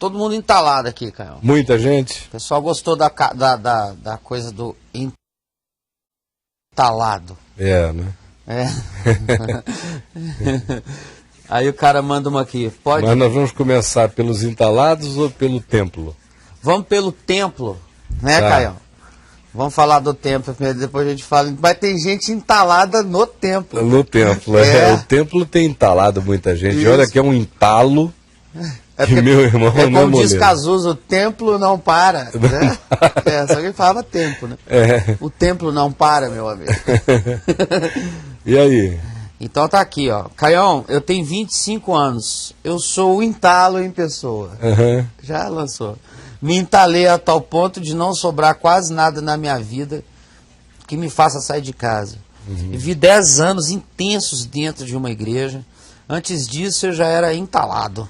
todo mundo entalado aqui, Caio. Muita gente? O pessoal gostou da coisa do entalado. É, né? É. Aí o cara manda uma aqui. Pode? Mas nós vamos começar pelos entalados ou pelo templo? Vamos pelo templo, né, Tá. Caio? Vamos falar do templo primeiro, depois a gente fala. Mas tem gente entalada no templo. No templo, O templo tem entalado muita gente. Isso. Olha que é um entalo que porque meu irmão é não como diz moleza. Cazuza, o templo não para. Né? Só que ele falava tempo, né? É. O templo não para, meu amigo. E aí? Então tá aqui, ó. Caião, eu tenho 25 anos. Eu sou o entalo em pessoa. Uhum. Já lançou. Me entalei a tal ponto de não sobrar quase nada na minha vida que me faça sair de casa. Vivi 10 anos intensos dentro de uma igreja. Antes disso eu já era entalado.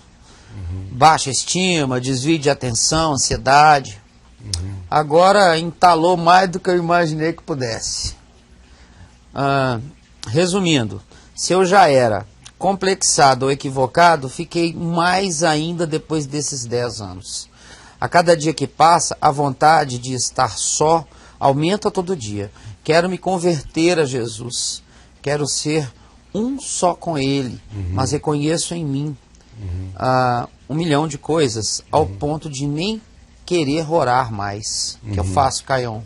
Baixa estima, desvio de atenção, ansiedade. Agora entalou mais do que eu imaginei que pudesse. Resumindo, se eu já era complexado ou equivocado, fiquei mais ainda depois desses 10 anos. A cada dia que passa, a vontade de estar só aumenta todo dia. Quero me converter a Jesus. Quero ser um só com Ele, mas reconheço em mim 1 milhão de coisas, ao ponto de nem querer orar mais. Que eu faço, Caião.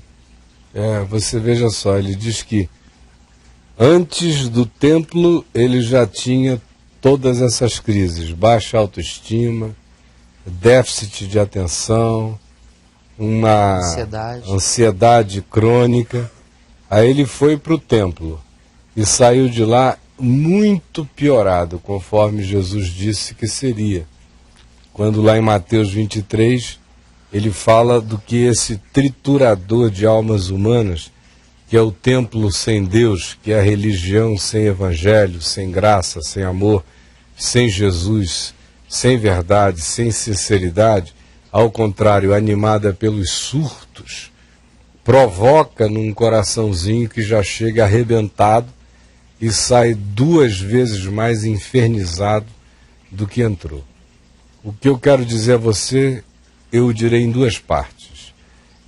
Você veja só, ele diz que antes do templo ele já tinha todas essas crises, baixa autoestima, déficit de atenção, uma ansiedade crônica. Aí ele foi para o templo e saiu de lá muito piorado, conforme Jesus disse que seria. Quando lá em Mateus 23, ele fala do que esse triturador de almas humanas, que é o templo sem Deus, que é a religião sem evangelho, sem graça, sem amor, sem Jesus, sem verdade, sem sinceridade, ao contrário, animada pelos surtos, provoca num coraçãozinho que já chega arrebentado e sai 2 vezes mais infernizado do que entrou. O que eu quero dizer a você, eu direi em 2 partes.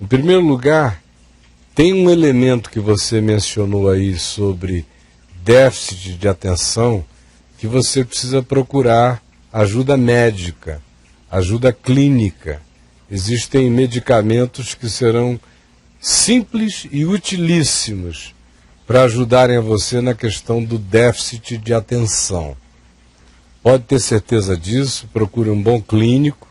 Em primeiro lugar, tem um elemento que você mencionou aí sobre déficit de atenção que você precisa procurar ajuda médica, ajuda clínica. Existem medicamentos que serão simples e utilíssimos para ajudarem a você na questão do déficit de atenção. Pode ter certeza disso, procure um bom clínico,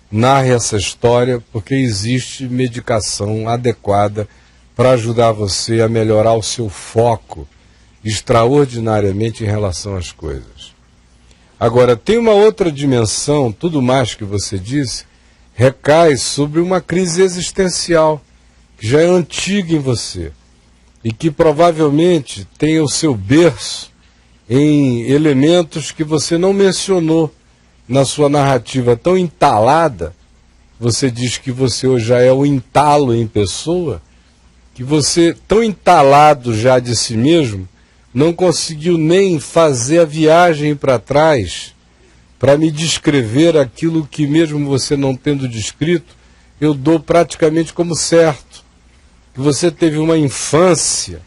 narre essa história, porque existe medicação adequada para ajudar você a melhorar o seu foco extraordinariamente em relação às coisas. Agora, tem uma outra dimensão, tudo mais que você disse, recai sobre uma crise existencial, que já é antiga em você, e que provavelmente tem o seu berço em elementos que você não mencionou na sua narrativa tão entalada. Você diz que você hoje já é o entalo em pessoa, que você, tão entalado já de si mesmo, não conseguiu nem fazer a viagem para trás para me descrever aquilo que, mesmo você não tendo descrito, eu dou praticamente como certo. Que você teve uma infância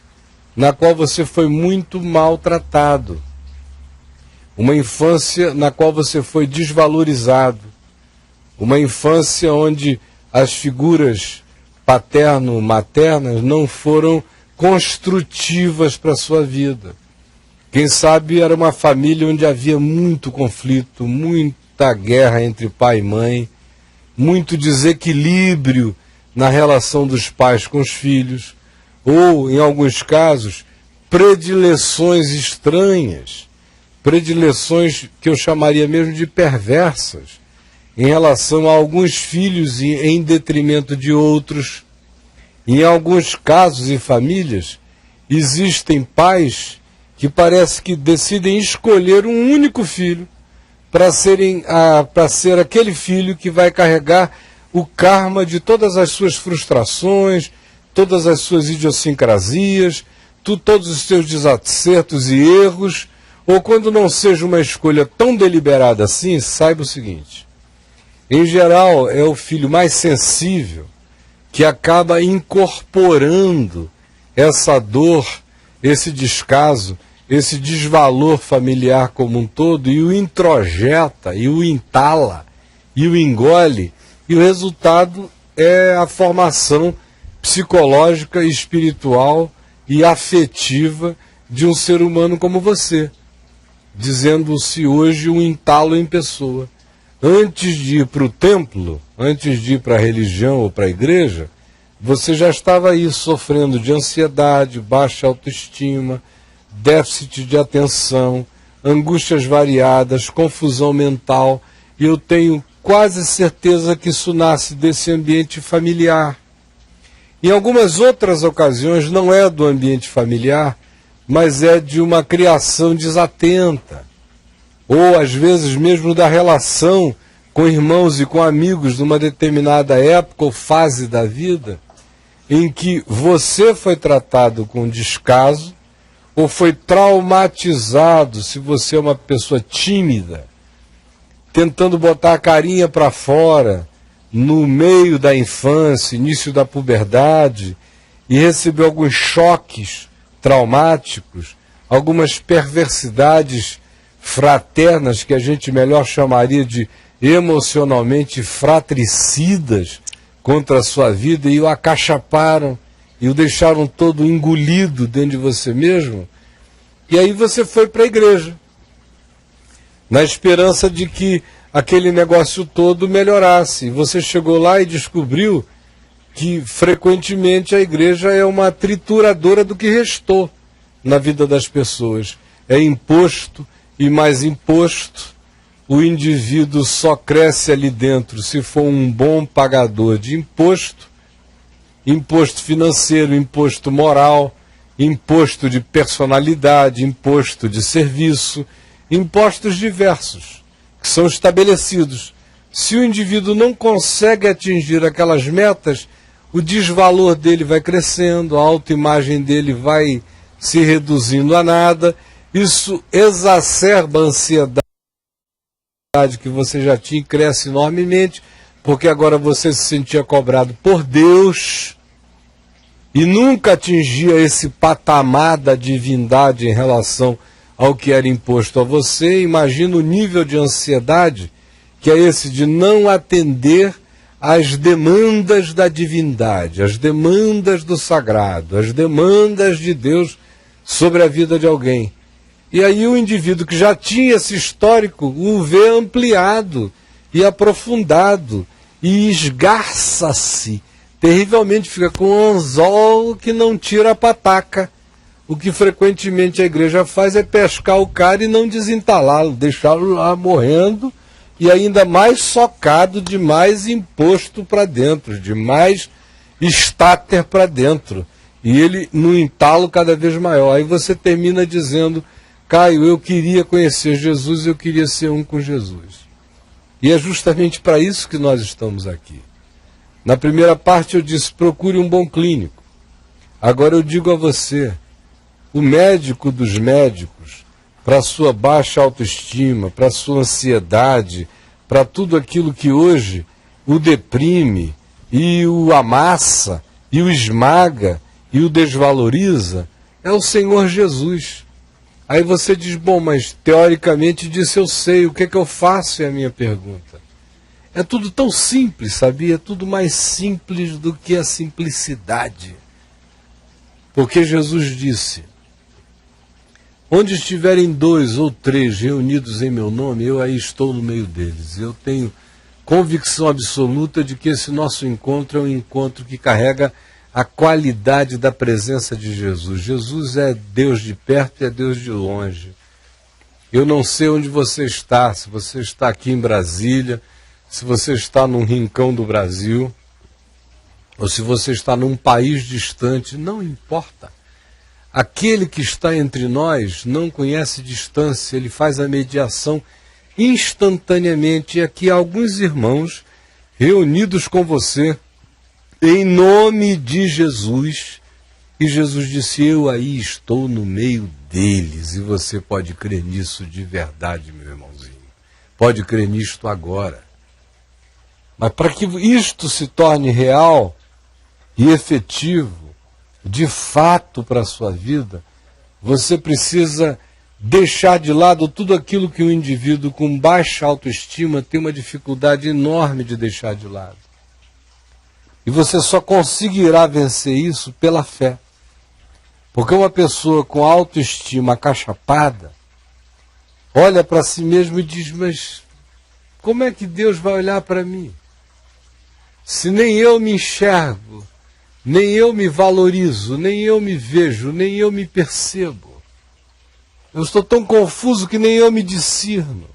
na qual você foi muito maltratado. Uma infância na qual você foi desvalorizado. Uma infância onde as figuras paterno-maternas não foram construtivas para a sua vida. Quem sabe era uma família onde havia muito conflito, muita guerra entre pai e mãe, muito desequilíbrio na relação dos pais com os filhos, ou, em alguns casos, predileções estranhas, predileções que eu chamaria mesmo de perversas, em relação a alguns filhos e em detrimento de outros. Em alguns casos e famílias, existem pais que parece que decidem escolher um único filho para ser aquele filho que vai carregar o karma de todas as suas frustrações, todas as suas idiosincrasias, todos os seus desacertos e erros, ou quando não seja uma escolha tão deliberada assim, saiba o seguinte: Em geral, é o filho mais sensível que acaba incorporando essa dor, esse descaso, esse desvalor familiar como um todo, e o introjeta, e o entala, e o engole, e o resultado é a formação psicológica, espiritual e afetiva de um ser humano como você, dizendo-se hoje um entalo em pessoa. Antes de ir para o templo, antes de ir para a religião ou para a igreja, você já estava aí sofrendo de ansiedade, baixa autoestima, déficit de atenção, angústias variadas, confusão mental, e eu tenho quase certeza que isso nasce desse ambiente familiar. Em algumas outras ocasiões não é do ambiente familiar, mas é de uma criação desatenta, ou às vezes mesmo da relação com irmãos e com amigos numa determinada época ou fase da vida, em que você foi tratado com descaso, ou foi traumatizado, se você é uma pessoa tímida, tentando botar a carinha para fora, no meio da infância, início da puberdade, e recebeu alguns choques traumáticos, algumas perversidades fraternas que a gente melhor chamaria de emocionalmente fratricidas contra a sua vida, e o acachaparam e o deixaram todo engolido dentro de você mesmo. E aí você foi para a igreja, na esperança de que aquele negócio todo melhorasse. Você chegou lá e descobriu que frequentemente a igreja é uma trituradora do que restou na vida das pessoas. É imposto e mais imposto. O indivíduo só cresce ali dentro se for um bom pagador de imposto, imposto financeiro, imposto moral, imposto de personalidade, imposto de serviço, impostos diversos que são estabelecidos. Se o indivíduo não consegue atingir aquelas metas, o desvalor dele vai crescendo, a autoimagem dele vai se reduzindo a nada. Isso exacerba a ansiedade que você já tinha e cresce enormemente, porque agora você se sentia cobrado por Deus e nunca atingia esse patamar da divindade em relação ao que era imposto a você. Imagina o nível de ansiedade que é esse de não atender às demandas da divindade, às demandas do sagrado, às demandas de Deus sobre a vida de alguém. E aí o indivíduo que já tinha esse histórico o vê ampliado e aprofundado e esgarça-se terrivelmente, fica com um anzol que não tira a pataca. O que frequentemente a igreja faz é pescar o cara e não desentalá-lo, deixá-lo lá morrendo e ainda mais socado de mais imposto para dentro, de mais estáter para dentro. E ele num entalo cada vez maior. Aí você termina dizendo: Caio, eu queria conhecer Jesus, eu queria ser um com Jesus. E é justamente para isso que nós estamos aqui. Na primeira parte eu disse: procure um bom clínico. Agora eu digo a você, o médico dos médicos, para a sua baixa autoestima, para a sua ansiedade, para tudo aquilo que hoje o deprime, e o amassa, e o esmaga, e o desvaloriza, é o Senhor Jesus. Aí você diz: bom, mas teoricamente disse eu sei, o que é que eu faço? É a minha pergunta. É tudo tão simples, sabia? É tudo mais simples do que a simplicidade. Porque Jesus disse: onde estiverem 2 ou 3 reunidos em meu nome, eu aí estou no meio deles. Eu tenho convicção absoluta de que esse nosso encontro é um encontro que carrega a qualidade da presença de Jesus. Jesus é Deus de perto e é Deus de longe. Eu não sei onde você está, se você está aqui em Brasília, se você está num rincão do Brasil, ou se você está num país distante, não importa. Aquele que está entre nós não conhece distância, ele faz a mediação instantaneamente. E aqui há alguns irmãos reunidos com você, em nome de Jesus. E Jesus disse: eu aí estou no meio deles. E você pode crer nisso de verdade, meu irmãozinho. Pode crer nisto agora. Mas para que isto se torne real e efetivo, de fato para a sua vida, você precisa deixar de lado tudo aquilo que um indivíduo com baixa autoestima tem uma dificuldade enorme de deixar de lado. E você só conseguirá vencer isso pela fé. Porque uma pessoa com autoestima acachapada olha para si mesmo e diz, mas como é que Deus vai olhar para mim? Se nem eu me enxergo, nem eu me valorizo, nem eu me vejo, nem eu me percebo. Eu estou tão confuso que nem eu me discerno.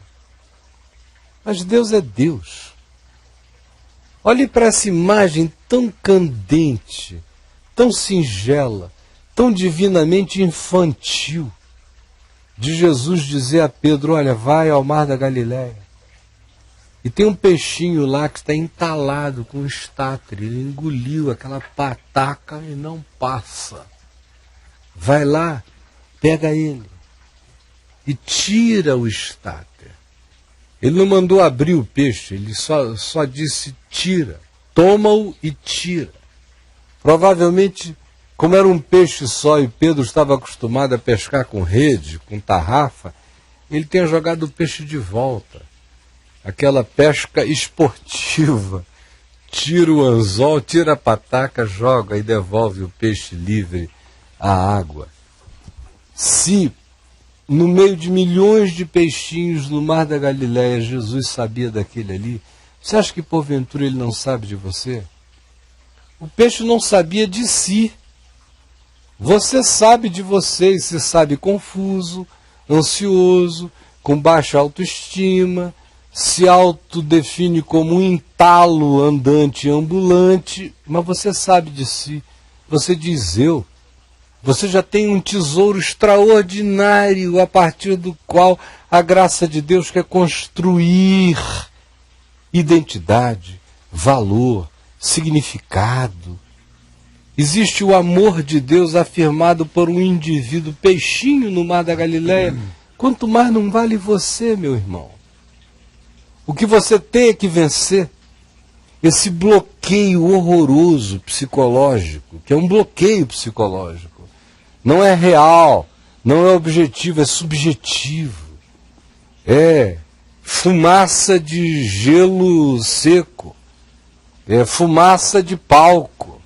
Mas Deus é Deus. Olhe para essa imagem tão candente, tão singela, tão divinamente infantil, de Jesus dizer a Pedro, olha, vai ao mar da Galileia. E tem um peixinho lá que está entalado com um estátre. Ele engoliu aquela pataca e não passa. Vai lá, pega ele e tira o estáter. Ele não mandou abrir o peixe, ele só disse tira, toma-o e tira. Provavelmente, como era um peixe só e Pedro estava acostumado a pescar com rede, com tarrafa, ele tenha jogado o peixe de volta. Aquela pesca esportiva. Tira o anzol, tira a pataca, joga e devolve o peixe livre à água. Se no meio de milhões de peixinhos no mar da Galileia, Jesus sabia daquele ali, você acha que porventura ele não sabe de você? O peixe não sabia de si. Você sabe de você e se sabe confuso, ansioso, com baixa autoestima, se autodefine como um entalo andante e ambulante, mas você sabe de si. Você diz eu. Você já tem um tesouro extraordinário a partir do qual a graça de Deus quer construir identidade, valor, significado. Existe o amor de Deus afirmado por um indivíduo peixinho no mar da Galileia. Quanto mais não vale você, meu irmão. O que você tem é que vencer esse bloqueio horroroso psicológico, que é um bloqueio psicológico. Não é real, não é objetivo, é subjetivo. É fumaça de gelo seco, é fumaça de palco,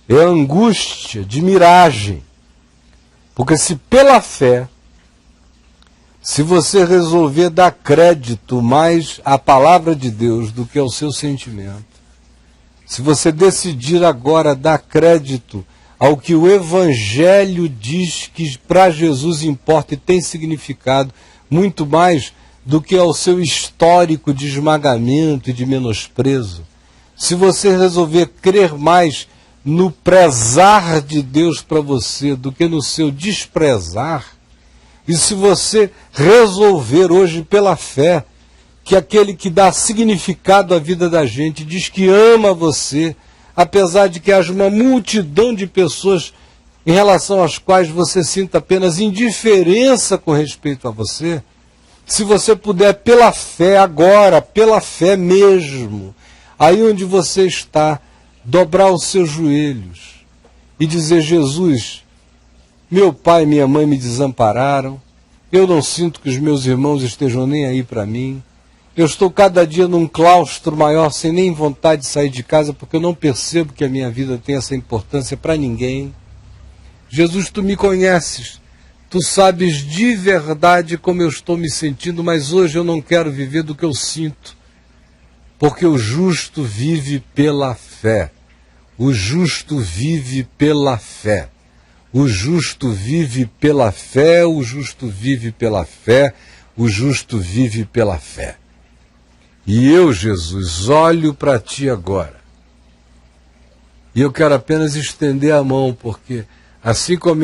é angústia de miragem. Porque se pela fé, se você resolver dar crédito mais à palavra de Deus do que ao seu sentimento, se você decidir agora dar crédito ao que o Evangelho diz que para Jesus importa e tem significado, muito mais do que ao seu histórico de esmagamento e de menosprezo, se você resolver crer mais no prezar de Deus para você do que no seu desprezar, e se você resolver hoje pela fé que aquele que dá significado à vida da gente diz que ama você, apesar de que haja uma multidão de pessoas em relação às quais você sinta apenas indiferença com respeito a você, se você puder pela fé agora, pela fé mesmo, aí onde você está, dobrar os seus joelhos e dizer, Jesus, meu pai e minha mãe me desampararam, eu não sinto que os meus irmãos estejam nem aí para mim, eu estou cada dia num claustro maior, sem nem vontade de sair de casa, porque eu não percebo que a minha vida tem essa importância para ninguém. Jesus, tu me conheces, tu sabes de verdade como eu estou me sentindo, mas hoje eu não quero viver do que eu sinto, porque o justo vive pela fé. O justo vive pela fé. O justo vive pela fé, o justo vive pela fé, o justo vive pela fé. E eu, Jesus, olho para ti agora. E eu quero apenas estender a mão, porque assim como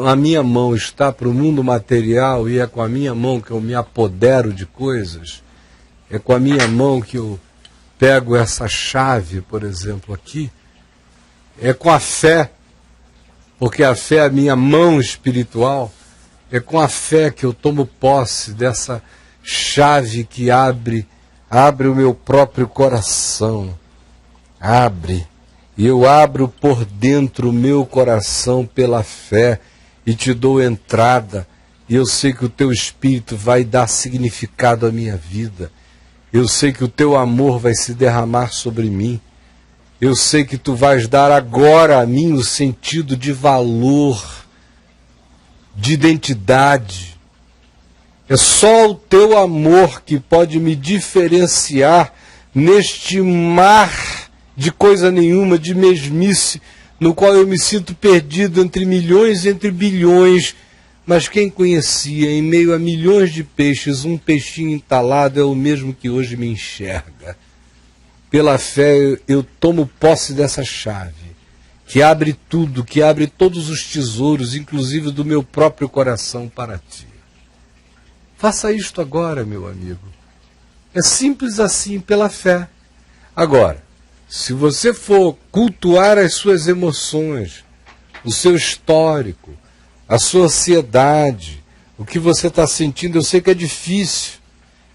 a minha mão está para o mundo material e é com a minha mão que eu me apodero de coisas, é com a minha mão que eu pego essa chave, por exemplo, aqui, é com a fé, porque a fé é a minha mão espiritual, é com a fé que eu tomo posse dessa chave que abre abre o meu próprio coração, abre, e eu abro por dentro o meu coração pela fé, e te dou entrada, e eu sei que o teu Espírito vai dar significado à minha vida, eu sei que o teu amor vai se derramar sobre mim, eu sei que tu vais dar agora a mim o sentido de valor, de identidade. É só o teu amor que pode me diferenciar neste mar de coisa nenhuma, de mesmice, no qual eu me sinto perdido entre milhões e entre bilhões. Mas quem conhecia, em meio a milhões de peixes, um peixinho entalado é o mesmo que hoje me enxerga. Pela fé eu tomo posse dessa chave, que abre tudo, que abre todos os tesouros, inclusive do meu próprio coração para ti. Faça isto agora, meu amigo. É simples assim, pela fé. Agora, se você for cultuar as suas emoções, o seu histórico, a sua ansiedade, o que você está sentindo, eu sei que é difícil,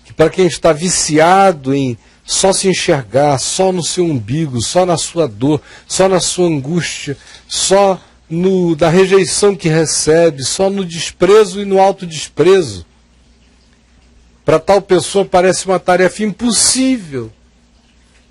que para quem está viciado em só se enxergar, só no seu umbigo, só na sua dor, só na sua angústia, só na rejeição que recebe, só no desprezo e no autodesprezo, para tal pessoa parece uma tarefa impossível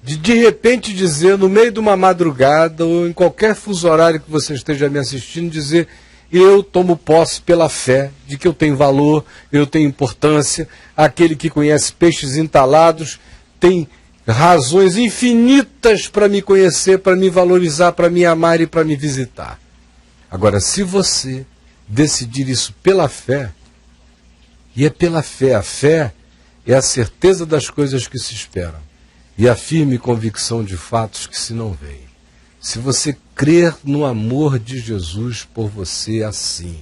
de repente dizer, no meio de uma madrugada, ou em qualquer fuso horário que você esteja me assistindo, dizer: eu tomo posse pela fé de que eu tenho valor, eu tenho importância. Aquele que conhece peixes entalados tem razões infinitas para me conhecer, para me valorizar, para me amar e para me visitar. Agora, se você decidir isso pela fé, e é pela fé, a fé é a certeza das coisas que se esperam e a firme convicção de fatos que se não veem. Se você crer no amor de Jesus por você assim,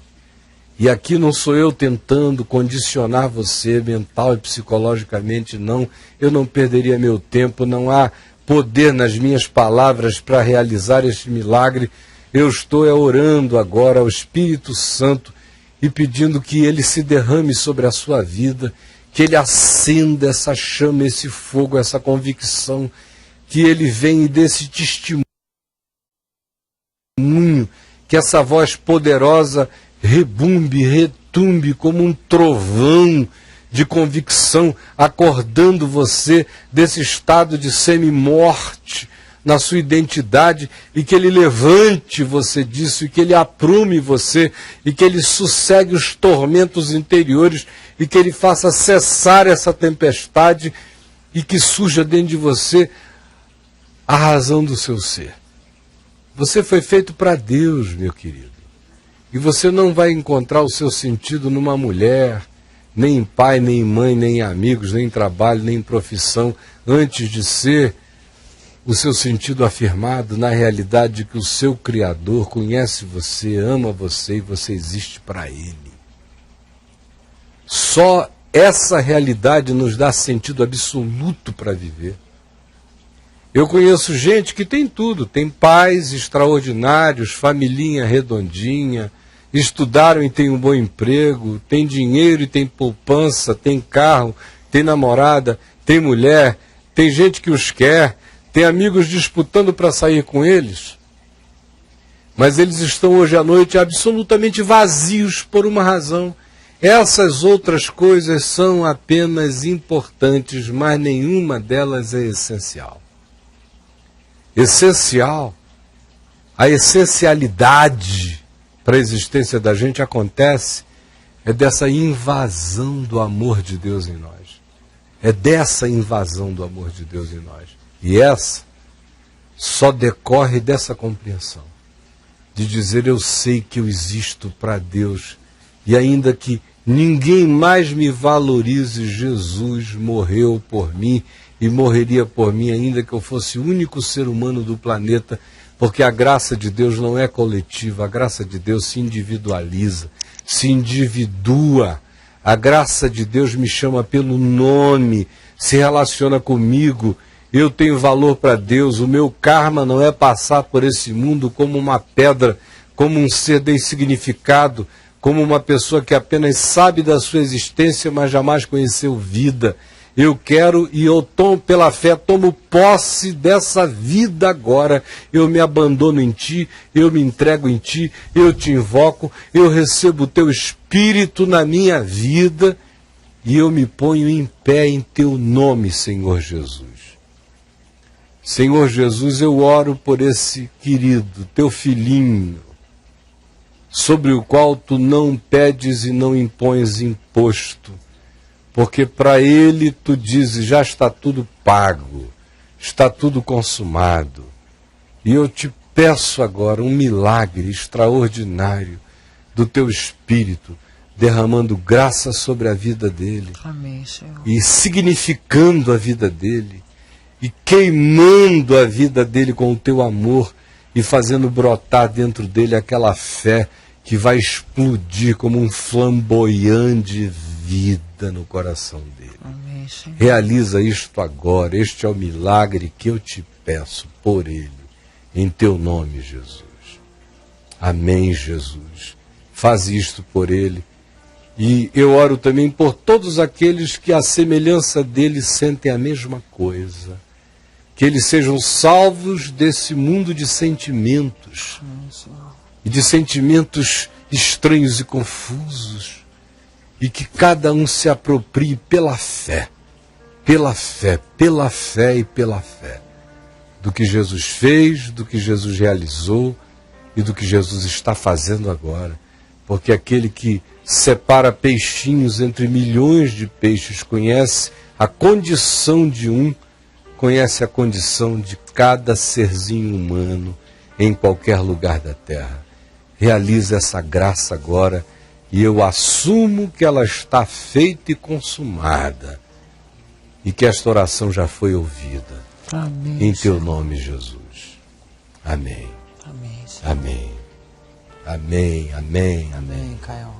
e aqui não sou eu tentando condicionar você mental e psicologicamente, não, eu não perderia meu tempo, não há poder nas minhas palavras para realizar este milagre. Eu estou orando agora ao Espírito Santo e pedindo que ele se derrame sobre a sua vida, que ele acenda essa chama, esse fogo, essa convicção, que ele venha e dê esse testemunho, que essa voz poderosa rebumbe, retumbe como um trovão de convicção, acordando você desse estado de semi-morte na sua identidade, e que ele levante você disso, e que ele aprume você, e que ele sossegue os tormentos interiores, e que ele faça cessar essa tempestade, e que surja dentro de você a razão do seu ser. Você foi feito para Deus, meu querido, e você não vai encontrar o seu sentido numa mulher, nem em pai, nem em mãe, nem em amigos, nem em trabalho, nem em profissão, antes de ser o seu sentido afirmado na realidade de que o seu Criador conhece você, ama você e você existe para Ele. Só essa realidade nos dá sentido absoluto para viver. Eu conheço gente que tem tudo, tem pais extraordinários, familhinha redondinha, estudaram e tem um bom emprego, tem dinheiro e tem poupança, tem carro, tem namorada, tem mulher, tem gente que os quer, tem amigos disputando para sair com eles, mas eles estão hoje à noite absolutamente vazios por uma razão. Essas outras coisas são apenas importantes, mas nenhuma delas é essencial. Essencial, a essencialidade para a existência da gente acontece dessa invasão do amor de Deus em nós. É dessa invasão do amor de Deus em nós. E essa só decorre dessa compreensão, de dizer: eu sei que eu existo para Deus, e ainda que ninguém mais me valorize, Jesus morreu por mim, e morreria por mim ainda que eu fosse o único ser humano do planeta, porque a graça de Deus não é coletiva, a graça de Deus se individualiza, se individua. A graça de Deus me chama pelo nome, se relaciona comigo. Eu tenho valor para Deus, o meu karma não é passar por esse mundo como uma pedra, como um ser insignificado, como uma pessoa que apenas sabe da sua existência, mas jamais conheceu vida. Eu quero e eu tomo pela fé, tomo posse dessa vida agora. Eu me abandono em Ti, eu me entrego em Ti, eu Te invoco, eu recebo o Teu Espírito na minha vida e eu me ponho em pé em Teu nome, Senhor Jesus. Senhor Jesus, eu oro por esse querido, Teu filhinho, sobre o qual Tu não pedes e não impões imposto, porque para ele Tu dizes, já está tudo pago, está tudo consumado. E eu Te peço agora um milagre extraordinário do Teu Espírito, derramando graça sobre a vida dele. Amém, Senhor. E significando a vida dele, e queimando a vida dele com o Teu amor, e fazendo brotar dentro dele aquela fé que vai explodir como um flamboyante vida no coração dele. Amém, Senhor. Realiza isto agora, este é o milagre que eu Te peço por ele, em Teu nome, Jesus. Amém, Jesus. Faz isto por ele. E eu oro também por todos aqueles que, à semelhança dele, sentem a mesma coisa. Que eles sejam salvos desse mundo de sentimentos. Amém, Senhor. E de sentimentos estranhos e confusos. E que cada um se aproprie pela fé, pela fé, pela fé e pela fé, do que Jesus fez, do que Jesus realizou e do que Jesus está fazendo agora. Porque aquele que separa peixinhos entre milhões de peixes conhece a condição de um, conhece a condição de cada serzinho humano em qualquer lugar da terra. Realiza essa graça agora. E eu assumo que ela está feita e consumada. E que esta oração já foi ouvida. Amém, Em Teu nome, Jesus. Amém. Amém, Senhor. Amém. Amém, amém, amém. Amém, Caião.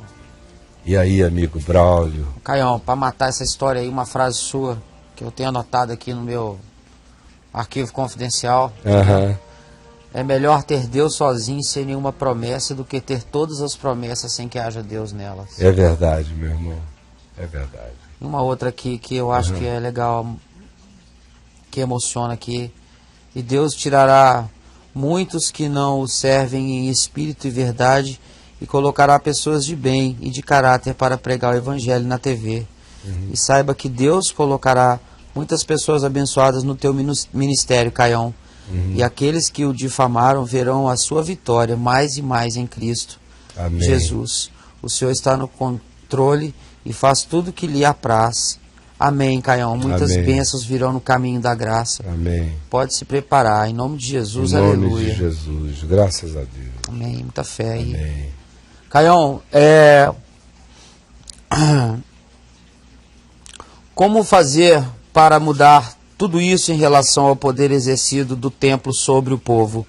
E aí, amigo Braulio? Caião, para matar essa história aí, uma frase sua, que eu tenho anotado aqui no meu arquivo confidencial. Aham. É melhor ter Deus sozinho sem nenhuma promessa do que ter todas as promessas sem que haja Deus nelas. É verdade, meu irmão. É verdade. E uma outra aqui que eu acho que é legal, que emociona aqui. E Deus tirará muitos que não o servem em espírito e verdade e colocará pessoas de bem e de caráter para pregar o evangelho na TV. E saiba que Deus colocará muitas pessoas abençoadas no teu ministério, Caião. E aqueles que o difamaram verão a sua vitória mais e mais em Cristo. Amém. Jesus. O Senhor está no controle e faz tudo que lhe apraz. Amém, Caião. Muitas Amém. bênçãos virão no caminho da graça. Amém. Pode se preparar. Em nome de Jesus, Em nome aleluia. de Jesus. Graças a Deus. Amém. Muita fé aí. Amém. Caião, como fazer para mudar tudo isso em relação ao poder exercido do templo sobre o povo?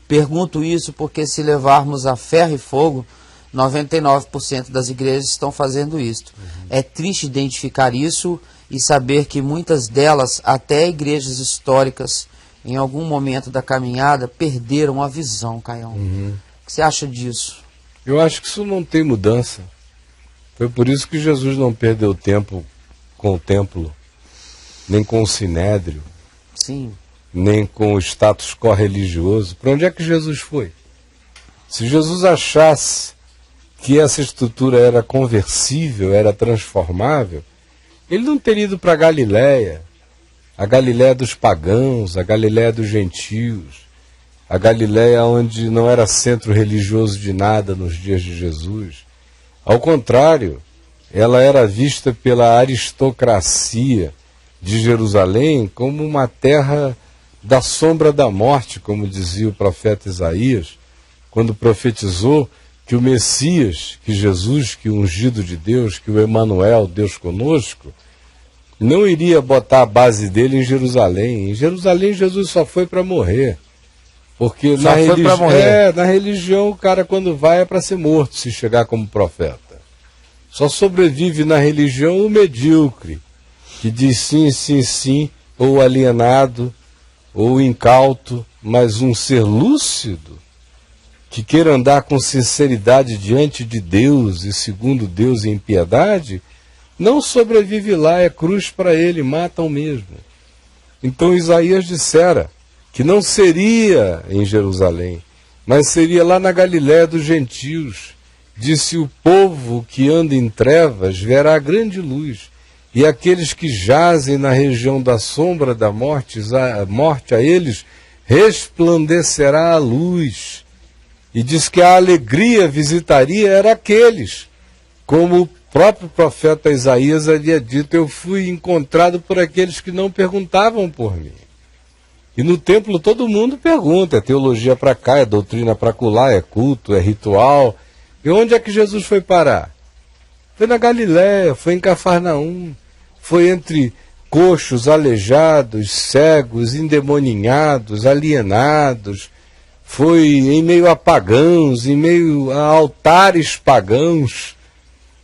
Pergunto isso porque se levarmos a ferro e fogo, 99% das igrejas estão fazendo isso. É triste identificar isso e saber que muitas delas, até igrejas históricas, em algum momento da caminhada, perderam a visão, Caião. O que você acha disso? Eu acho que isso não tem mudança. Foi por isso que Jesus não perdeu tempo com o templo, nem com o sinédrio, Sim. nem com o status quo religioso. Para onde é que Jesus foi? Se Jesus achasse que essa estrutura era conversível, era transformável, ele não teria ido para a Galiléia dos pagãos, a Galiléia dos gentios, a Galiléia onde não era centro religioso de nada nos dias de Jesus. Ao contrário, ela era vista pela aristocracia de Jerusalém como uma terra da sombra da morte, como dizia o profeta Isaías, quando profetizou que o Messias, que Jesus, que o ungido de Deus, que o Emanuel, Deus conosco, não iria botar a base dele em Jerusalém. Em Jerusalém Jesus só foi para morrer. Porque Só foi pra morrer. na religião o cara quando vai é para ser morto, se chegar como profeta. Só sobrevive na religião o medíocre, que diz sim, sim, sim, ou alienado, ou incauto, mas um ser lúcido, que queira andar com sinceridade diante de Deus e segundo Deus em piedade, não sobrevive lá, é cruz para ele, matam mesmo. Então Isaías dissera que não seria em Jerusalém, mas seria lá na Galiléia dos gentios. Disse: o povo que anda em trevas verá grande luz, e aqueles que jazem na região da sombra da morte, a eles resplandecerá a luz. E diz que a alegria visitaria era aqueles, como o próprio profeta Isaías havia dito: eu fui encontrado por aqueles que não perguntavam por mim. E no templo todo mundo pergunta, é teologia para cá, é doutrina para acolá, é culto, é ritual. E onde é que Jesus foi parar? Foi na Galiléia, foi em Cafarnaum, foi entre coxos, aleijados, cegos, endemoninhados, alienados, foi em meio a pagãos, em meio a altares pagãos.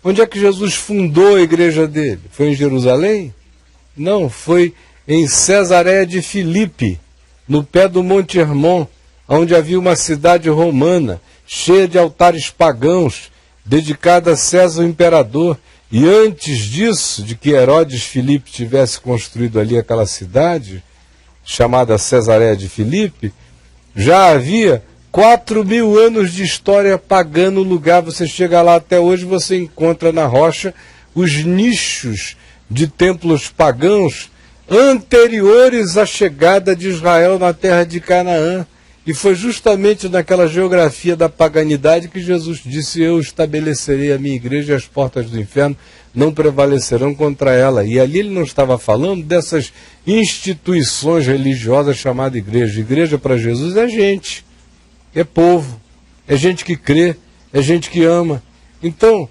Onde é que Jesus fundou a igreja dele? Foi em Jerusalém? Não, foi em Cesareia de Filipe, no pé do Monte Hermon, onde havia uma cidade romana, cheia de altares pagãos, dedicada a César o imperador. E antes disso, de que Herodes Filipe tivesse construído ali aquela cidade, chamada Cesareia de Filipe, já havia 4.000 anos de história pagã no lugar. Você chega lá até hoje, você encontra na rocha os nichos de templos pagãos anteriores à chegada de Israel na terra de Canaã. E foi justamente naquela geografia da paganidade que Jesus disse: eu estabelecerei a minha igreja e as portas do inferno não prevalecerão contra ela. E ali ele não estava falando dessas instituições religiosas chamadas igreja. Igreja para Jesus é gente, é povo, é gente que crê, é gente que ama. Então,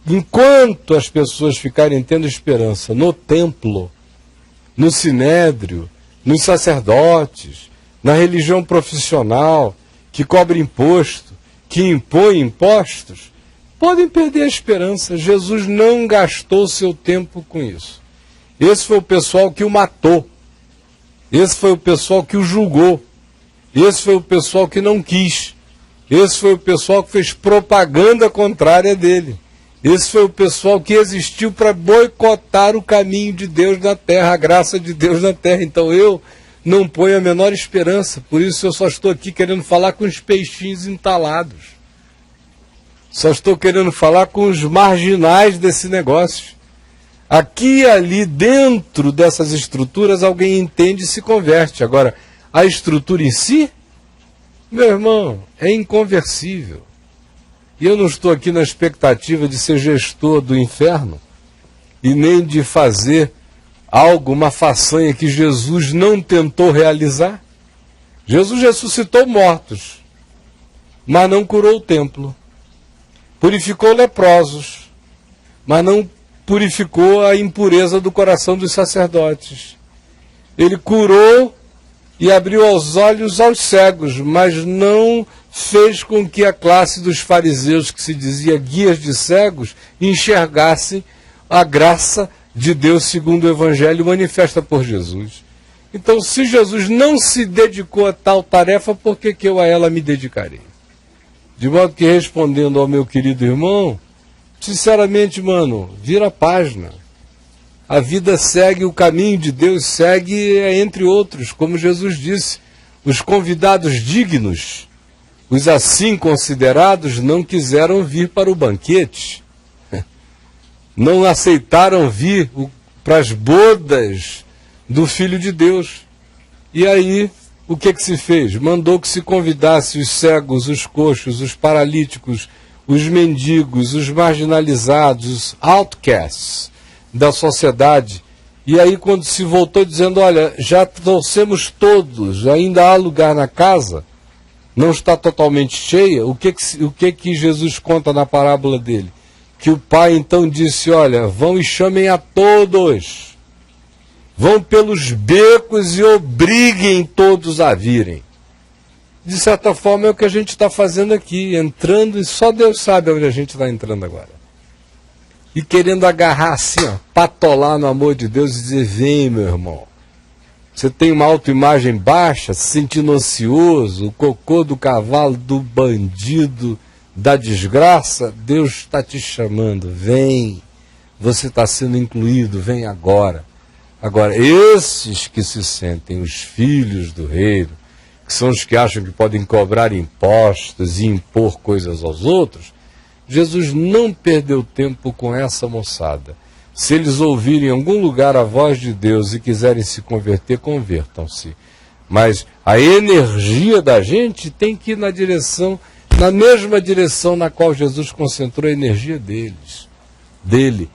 enquanto as pessoas ficarem tendo esperança no templo, no sinédrio, nos sacerdotes, na religião profissional, que cobra imposto, que impõe impostos, podem perder a esperança. Jesus não gastou seu tempo com isso. Esse foi o pessoal que o matou. Esse foi o pessoal que o julgou. Esse foi o pessoal que não quis. Esse foi o pessoal que fez propaganda contrária dele. Esse foi o pessoal que existiu para boicotar o caminho de Deus na terra, a graça de Deus na terra. Então eu não ponho a menor esperança, por isso eu só estou aqui querendo falar com os peixinhos entalados. Só estou querendo falar com os marginais desse negócio. Aqui e ali, dentro dessas estruturas, alguém entende e se converte. Agora, a estrutura em si, meu irmão, é inconversível. E eu não estou aqui na expectativa de ser gestor do inferno e nem de fazer algo, uma façanha que Jesus não tentou realizar. Jesus ressuscitou mortos, mas não curou o templo. Purificou leprosos, mas não purificou a impureza do coração dos sacerdotes. Ele curou e abriu os olhos aos cegos, mas não fez com que a classe dos fariseus, que se dizia guias de cegos, enxergassem a graça de Deus segundo o Evangelho manifesta por Jesus. Então, se Jesus não se dedicou a tal tarefa, por que eu a ela me dedicarei? De modo que, respondendo ao meu querido irmão, sinceramente, mano, vira a página. A vida segue, o caminho de Deus segue, entre outros, como Jesus disse, os convidados dignos, os assim considerados, não quiseram vir para o banquete. Não aceitaram vir para as bodas do Filho de Deus. E aí, o que se fez? Mandou que se convidasse os cegos, os coxos, os paralíticos, os mendigos, os marginalizados, os outcasts da sociedade. E aí, quando se voltou dizendo: olha, já trouxemos todos, ainda há lugar na casa, não está totalmente cheia, o que Jesus conta na parábola dele? Que o pai então disse: olha, vão e chamem a todos, vão pelos becos e obriguem todos a virem. De certa forma é o que a gente está fazendo aqui, entrando, e só Deus sabe onde a gente está entrando agora. E querendo agarrar assim, ó, patolar no amor de Deus e dizer: vem, meu irmão. Você tem uma autoimagem baixa, se sentindo ansioso, o cocô do cavalo, do bandido, da desgraça, Deus está te chamando, vem, você está sendo incluído, vem agora. Agora, esses que se sentem os filhos do reino, que são os que acham que podem cobrar impostos e impor coisas aos outros, Jesus não perdeu tempo com essa moçada. Se eles ouvirem em algum lugar a voz de Deus e quiserem se converter, convertam-se. Mas a energia da gente tem que ir na mesma direção na qual Jesus concentrou a energia dele,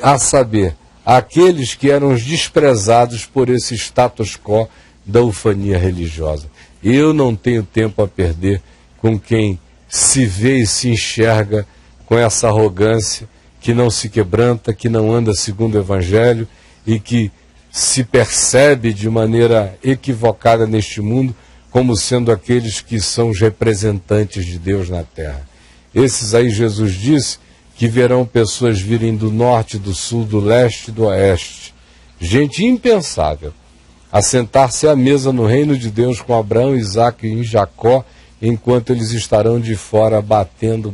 a saber, aqueles que eram os desprezados por esse status quo da ufania religiosa. Eu não tenho tempo a perder com quem se vê e se enxerga com essa arrogância, que não se quebranta, que não anda segundo o Evangelho e que se percebe de maneira equivocada neste mundo como sendo aqueles que são os representantes de Deus na terra. Esses aí Jesus disse que verão pessoas virem do norte, do sul, do leste e do oeste. Gente impensável. Assentar-se à mesa no reino de Deus com Abraão, Isaque e Jacó, enquanto eles estarão de fora batendo,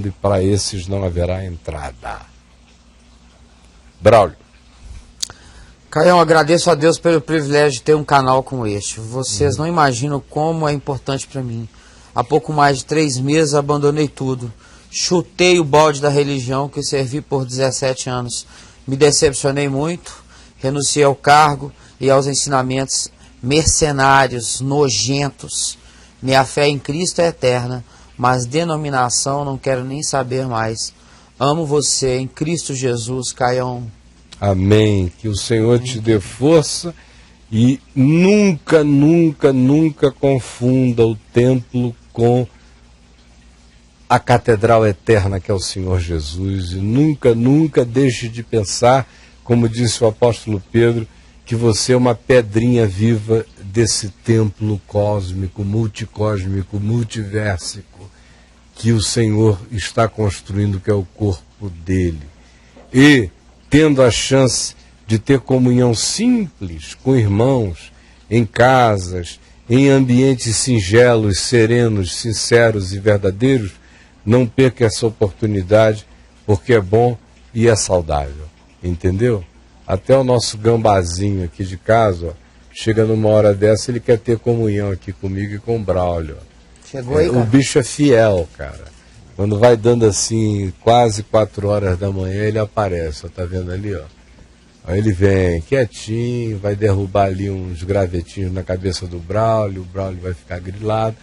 e para esses não haverá entrada. Braulio. Caião, agradeço a Deus pelo privilégio de ter um canal como este. Vocês não imaginam como é importante para mim. Há pouco mais de 3 meses abandonei tudo. Chutei o balde da religião que servi por 17 anos. Me decepcionei muito, renunciei ao cargo e aos ensinamentos mercenários, nojentos. Minha fé em Cristo é eterna, mas denominação não quero nem saber mais. Amo você em Cristo Jesus, Caião. Amém. Que o Senhor te dê força e nunca confunda o templo com a catedral eterna que é o Senhor Jesus. E nunca deixe de pensar, como disse o apóstolo Pedro, que você é uma pedrinha viva desse templo cósmico, multicósmico, multiversico, que o Senhor está construindo, que é o corpo dele. E, tendo a chance de ter comunhão simples com irmãos, em casas, em ambientes singelos, serenos, sinceros e verdadeiros, não perca essa oportunidade, porque é bom e é saudável. Entendeu? Até o nosso gambazinho aqui de casa, ó, chega numa hora dessa, ele quer ter comunhão aqui comigo e com o Braulio. Chegou aí, cara? O bicho é fiel, cara. Quando vai dando assim, quase 4 horas da manhã, ele aparece. Ó, tá vendo ali, ó? Aí ele vem quietinho, vai derrubar ali uns gravetinhos na cabeça do Braulio, o Braulio vai ficar grilado.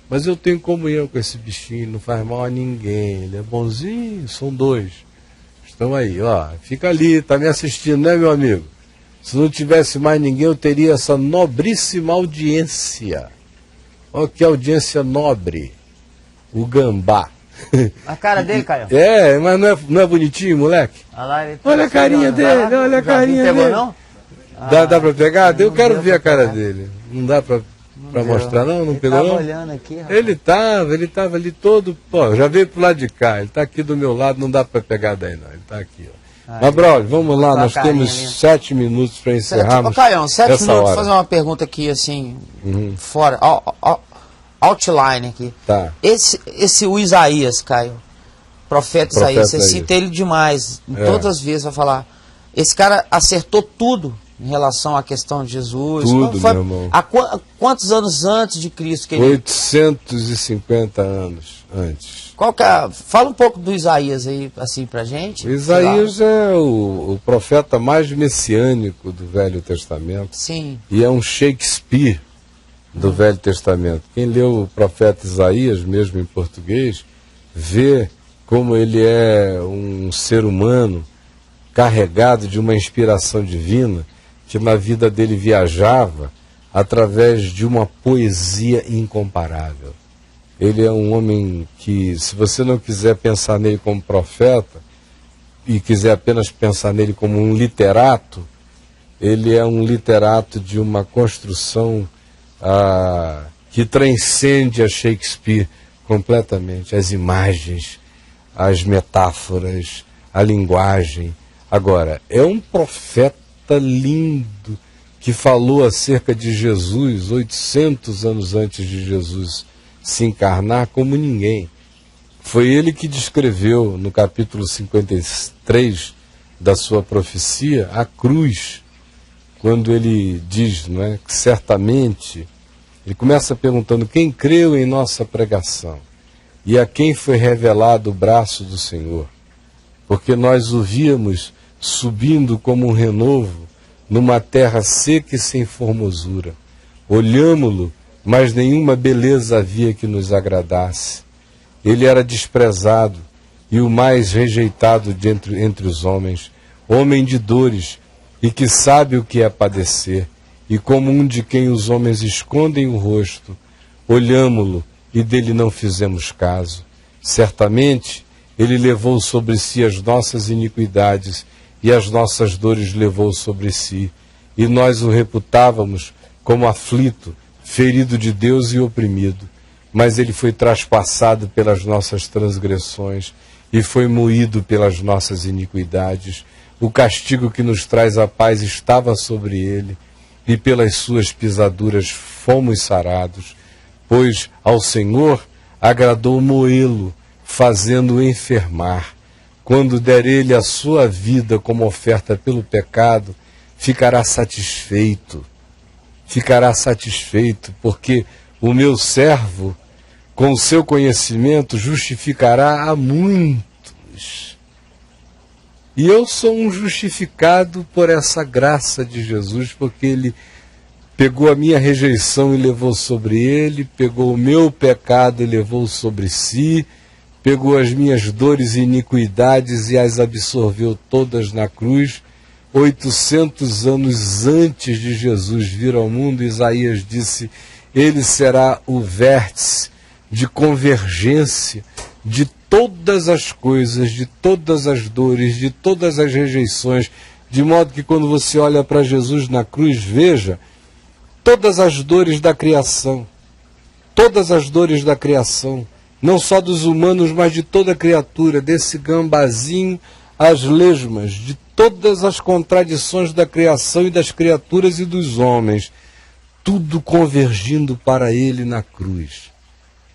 Mas eu tenho comunhão com esse bichinho, não faz mal a ninguém. Ele é bonzinho, são 2. Estão aí, ó. Fica ali, tá me assistindo, né, meu amigo? Se não tivesse mais ninguém, eu teria essa nobríssima audiência. Olha que audiência nobre. O gambá. A cara dele, Caio. É, mas não é bonitinho, moleque? Olha a carinha dele, olha a carinha dele. Não? Dá pra pegar? Eu quero ver a cara dele. Não dá pra mostrar, não? Não pegou, não? Olhando aqui, rapaz. Ele tava ali todo... Pô, já veio pro lado de cá. Ele tá aqui do meu lado, não dá pra pegar daí, não. Ele tá aqui, ó. Mas, Braulio, vamos lá, nós temos 7 minutos para encerrarmos. Caião, 7 minutos, hora. fazer uma pergunta aqui, assim, fora, outline aqui. Tá. O Isaías, Caio, profeta Isaías, você cita ele demais, em todas as vezes vai falar, esse cara acertou tudo em relação à questão de Jesus. Tudo, meu irmão. Há quantos anos antes de Cristo que ele... 850 anos antes. Fala um pouco do Isaías aí, assim, pra gente. O Isaías é o profeta mais messiânico do Velho Testamento. Sim. E é um Shakespeare do Velho Testamento. Quem leu o profeta Isaías, mesmo em português, vê como ele é um ser humano carregado de uma inspiração divina, que na vida dele viajava através de uma poesia incomparável. Ele é um homem que, se você não quiser pensar nele como profeta, e quiser apenas pensar nele como um literato, ele é um literato de uma construção que transcende a Shakespeare completamente. As imagens, as metáforas, a linguagem. Agora, é um profeta lindo que falou acerca de Jesus 800 anos antes de Jesus se encarnar como ninguém. Foi ele que descreveu no capítulo 53 da sua profecia a cruz, quando ele diz, não é, que certamente, ele começa perguntando quem creu em nossa pregação e a quem foi revelado o braço do Senhor, porque nós o víamos subindo como um renovo numa terra seca e sem formosura. Olhámo-lo, mas nenhuma beleza havia que nos agradasse. Ele era desprezado e o mais rejeitado entre os homens, homem de dores e que sabe o que é padecer, e como um de quem os homens escondem o rosto, olhámo-lo e dele não fizemos caso. Certamente ele levou sobre si as nossas iniquidades e as nossas dores levou sobre si, e nós o reputávamos como aflito, ferido de Deus e oprimido. Mas ele foi traspassado pelas nossas transgressões e foi moído pelas nossas iniquidades. O castigo que nos traz a paz estava sobre ele, e pelas suas pisaduras fomos sarados. Pois ao Senhor agradou moê-lo, fazendo-o enfermar. Quando der ele a sua vida como oferta pelo pecado, ficará satisfeito, porque o meu servo, com o seu conhecimento, justificará a muitos. E eu sou um justificado por essa graça de Jesus, porque ele pegou a minha rejeição e levou sobre ele, pegou o meu pecado e levou sobre si, pegou as minhas dores e iniquidades e as absorveu todas na cruz. 800 anos antes de Jesus vir ao mundo, Isaías disse: ele será o vértice de convergência de todas as coisas, de todas as dores, de todas as rejeições, de modo que quando você olha para Jesus na cruz, veja todas as dores da criação, não só dos humanos, mas de toda criatura, desse gambazinho às lesmas, de todas as contradições da criação e das criaturas e dos homens, tudo convergindo para ele na cruz.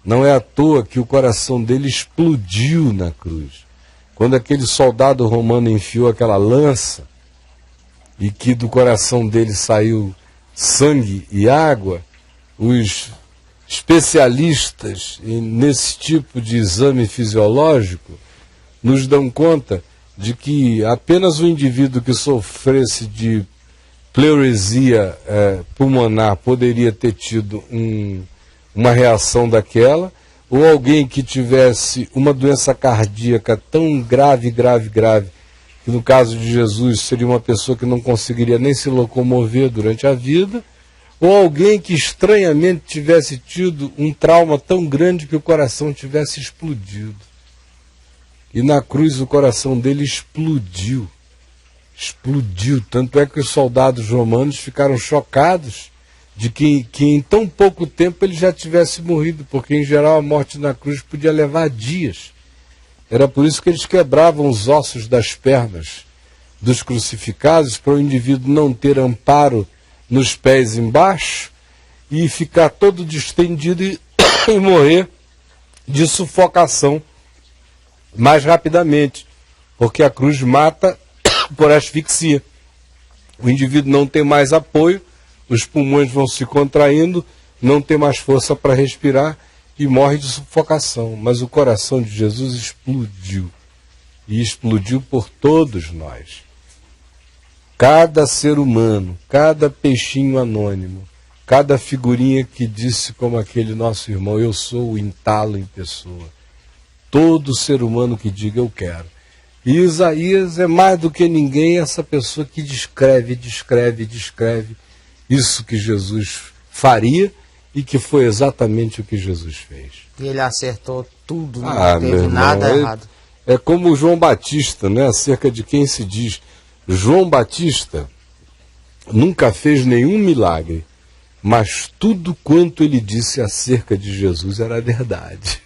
Não é à toa que o coração dele explodiu na cruz. Quando aquele soldado romano enfiou aquela lança e que do coração dele saiu sangue e água, os especialistas nesse tipo de exame fisiológico nos dão conta de que apenas o indivíduo que sofresse de pleuresia pulmonar poderia ter tido uma reação daquela, ou alguém que tivesse uma doença cardíaca tão grave, que no caso de Jesus seria uma pessoa que não conseguiria nem se locomover durante a vida, ou alguém que estranhamente tivesse tido um trauma tão grande que o coração tivesse explodido. E na cruz o coração dele explodiu, tanto é que os soldados romanos ficaram chocados de que em tão pouco tempo ele já tivesse morrido, porque em geral a morte na cruz podia levar dias. Era por isso que eles quebravam os ossos das pernas dos crucificados, para o indivíduo não ter amparo nos pés embaixo e ficar todo distendido e morrer de sufocação mais rapidamente, porque a cruz mata por asfixia. O indivíduo não tem mais apoio, os pulmões vão se contraindo, não tem mais força para respirar e morre de sufocação. Mas o coração de Jesus explodiu, e explodiu por todos nós. Cada ser humano, cada peixinho anônimo, cada figurinha que disse como aquele nosso irmão, eu sou o entalo em pessoa. Todo ser humano que diga eu quero. E Isaías é mais do que ninguém essa pessoa que descreve isso que Jesus faria e que foi exatamente o que Jesus fez. E ele acertou tudo, não teve nada errado. É como João Batista, né, acerca de quem se diz, João Batista nunca fez nenhum milagre, mas tudo quanto ele disse acerca de Jesus era verdade.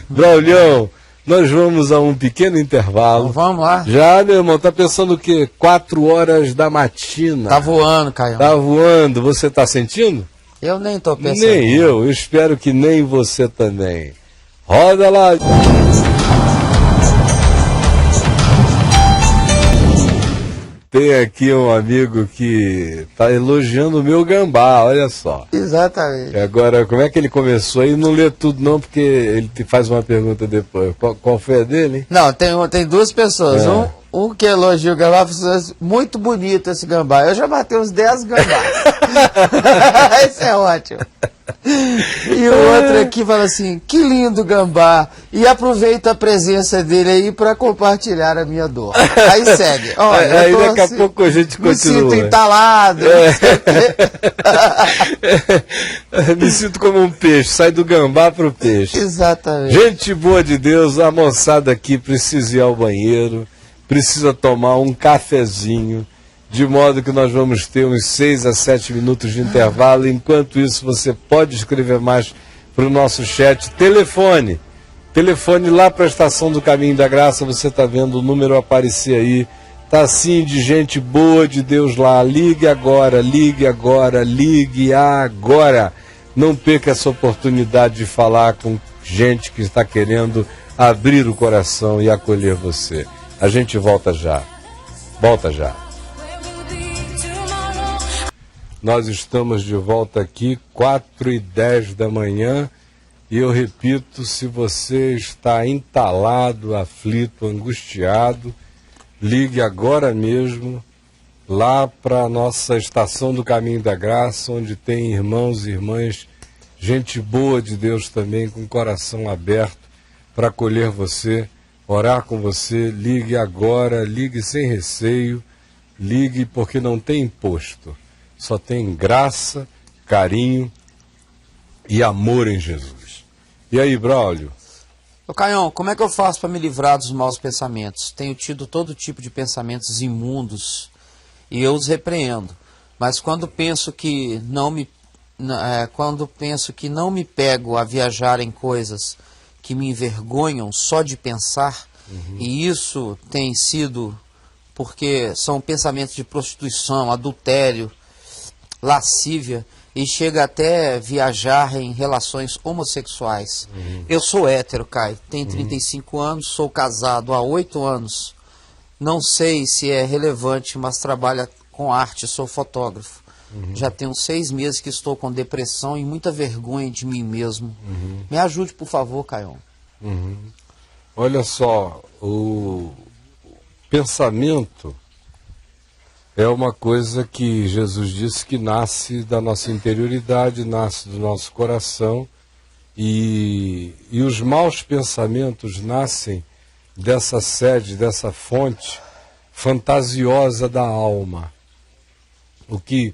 Braulhão, nós vamos a um pequeno intervalo. Então vamos lá. Já, meu irmão, tá pensando o quê? 4 horas da matina. Tá voando, Caio. Tá voando. Você tá sentindo? Eu nem tô pensando. Nem eu espero que nem você também. Roda lá! Tem aqui um amigo que está elogiando o meu gambá, olha só. Exatamente. Agora, como é que ele começou aí? Não lê tudo não, porque ele te faz uma pergunta depois. Qual foi a dele, hein? Não, tem duas pessoas. Um que elogia o gambá, falou assim, muito bonito esse gambá. Eu já matei uns 10 gambás. Esse é ótimo. E o outro aqui fala assim, que lindo gambá. E aproveita a presença dele aí para compartilhar a minha dor. Aí segue. Olha, aí daqui a pouco a gente continua. Me sinto entalado. Me sinto como um peixe, sai do gambá pro peixe. Exatamente. Gente boa de Deus, a moçada aqui precisa ir ao banheiro, precisa tomar um cafezinho, de modo que nós vamos ter uns 6 a 7 minutos de intervalo. Enquanto isso, você pode escrever mais para o nosso chat. Telefone lá para a Estação do Caminho da Graça, você está vendo o número aparecer aí. Tá assim de gente boa de Deus lá. Ligue agora, ligue agora, ligue agora. Não perca essa oportunidade de falar com gente que está querendo abrir o coração e acolher você. A gente volta já. Volta já. Nós estamos de volta aqui, 4h10 da manhã, e eu repito, se você está entalado, aflito, angustiado, ligue agora mesmo lá para a nossa Estação do Caminho da Graça, onde tem irmãos e irmãs, gente boa de Deus também, com o coração aberto para acolher você, orar com você. Ligue agora, ligue sem receio, ligue porque não tem imposto. Só tem graça, carinho e amor em Jesus. E aí, Braulio? Ô Caião, como é que eu faço para me livrar dos maus pensamentos? Tenho tido todo tipo de pensamentos imundos e eu os repreendo. Mas quando penso que não me pego a viajar em coisas que me envergonham só de pensar, e isso tem sido porque são pensamentos de prostituição, adultério, lascívia, e chega até viajar em relações homossexuais. Eu sou hétero, Caio, tenho 35 anos, sou casado há 8 anos. Não sei se é relevante, mas trabalho com arte, sou fotógrafo. Já tenho 6 meses que estou com depressão e muita vergonha de mim mesmo. Me ajude, por favor, Caio. Olha só, o pensamento é uma coisa que Jesus disse que nasce da nossa interioridade, nasce do nosso coração, e os maus pensamentos nascem dessa sede, dessa fonte fantasiosa da alma. O que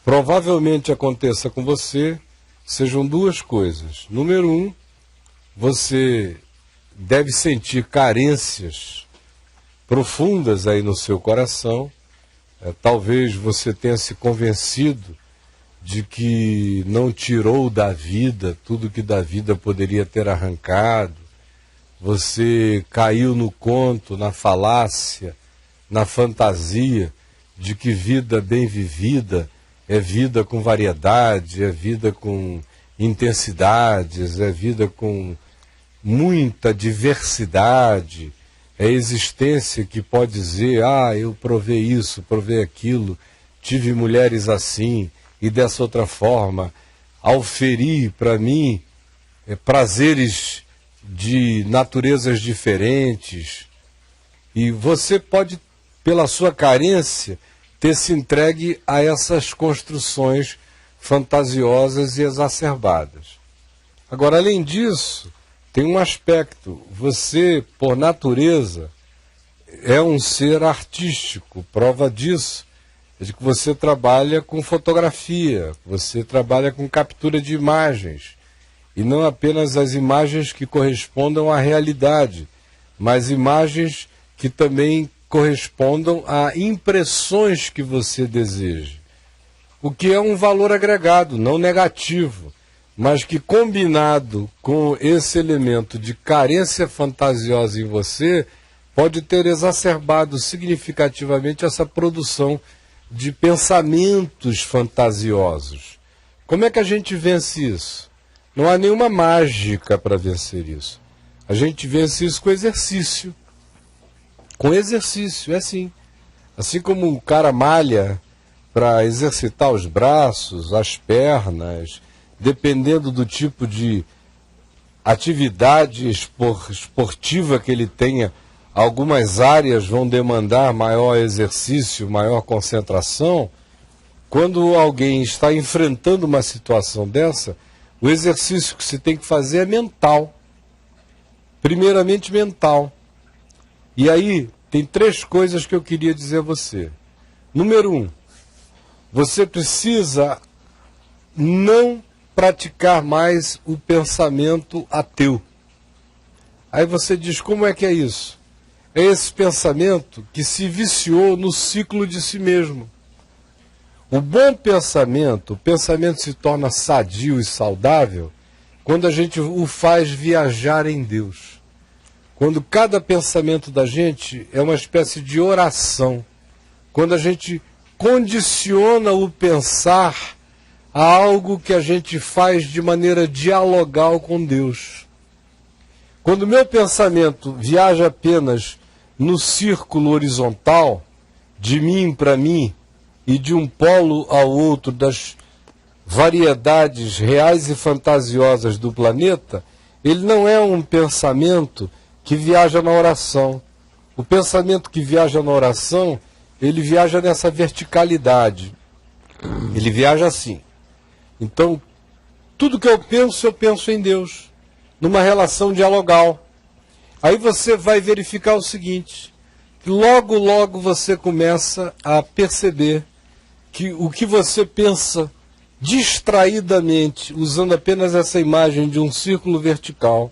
provavelmente aconteça com você sejam 2 coisas. Número 1, você deve sentir carências profundas aí no seu coração. Talvez você tenha se convencido de que não tirou da vida tudo que da vida poderia ter arrancado. Você caiu no conto, na falácia, na fantasia de que vida bem vivida é vida com variedade, é vida com intensidades, é vida com muita diversidade. É a existência que pode dizer, eu provei isso, provei aquilo, tive mulheres assim e dessa outra forma, auferi para mim prazeres de naturezas diferentes. E você pode, pela sua carência, ter se entregue a essas construções fantasiosas e exacerbadas. Agora, além disso, tem um aspecto, você, por natureza, é um ser artístico. Prova disso é de que você trabalha com fotografia, você trabalha com captura de imagens, e não apenas as imagens que correspondam à realidade, mas imagens que também correspondam a impressões que você deseja. O que é um valor agregado, não negativo, mas que combinado com esse elemento de carência fantasiosa em você, pode ter exacerbado significativamente essa produção de pensamentos fantasiosos. Como é que a gente vence isso? Não há nenhuma mágica para vencer isso. A gente vence isso com exercício. Com exercício, é assim. Assim como o cara malha para exercitar os braços, as pernas, dependendo do tipo de atividade esportiva que ele tenha, algumas áreas vão demandar maior exercício, maior concentração. Quando alguém está enfrentando uma situação dessa, o exercício que se tem que fazer é mental. Primeiramente mental. E aí, tem 3 coisas que eu queria dizer a você. Número 1, você precisa não praticar mais o pensamento ateu. Aí você diz, como é que é isso? É esse pensamento que se viciou no ciclo de si mesmo. O bom pensamento, o pensamento se torna sadio e saudável quando a gente o faz viajar em Deus. Quando cada pensamento da gente é uma espécie de oração. Quando a gente condiciona o pensar a algo que a gente faz de maneira dialogal com Deus. Quando o meu pensamento viaja apenas no círculo horizontal, de mim para mim, e de um polo ao outro das variedades reais e fantasiosas do planeta, ele não é um pensamento que viaja na oração. O pensamento que viaja na oração, ele viaja nessa verticalidade. Ele viaja assim. Então, tudo que eu penso em Deus, numa relação dialogal. Aí você vai verificar o seguinte, logo, logo você começa a perceber que o que você pensa distraidamente, usando apenas essa imagem de um círculo vertical,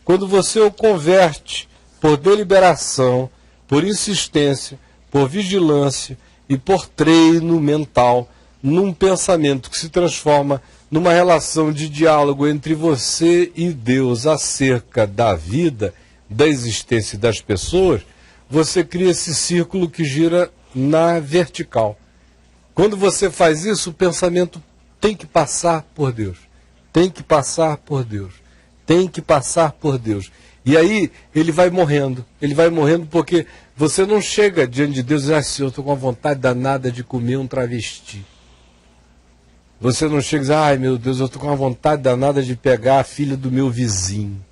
quando você o converte por deliberação, por insistência, por vigilância e por treino mental, num pensamento que se transforma numa relação de diálogo entre você e Deus acerca da vida, da existência das pessoas, você cria esse círculo que gira na vertical. Quando você faz isso, o pensamento tem que passar por Deus. Tem que passar por Deus. Tem que passar por Deus. E aí ele vai morrendo. Ele vai morrendo porque você não chega diante de Deus e diz, ah, Senhor, eu estou com uma vontade danada de comer um travesti. Você não chega e diz, ai meu Deus, eu estou com uma vontade danada de pegar a filha do meu vizinho.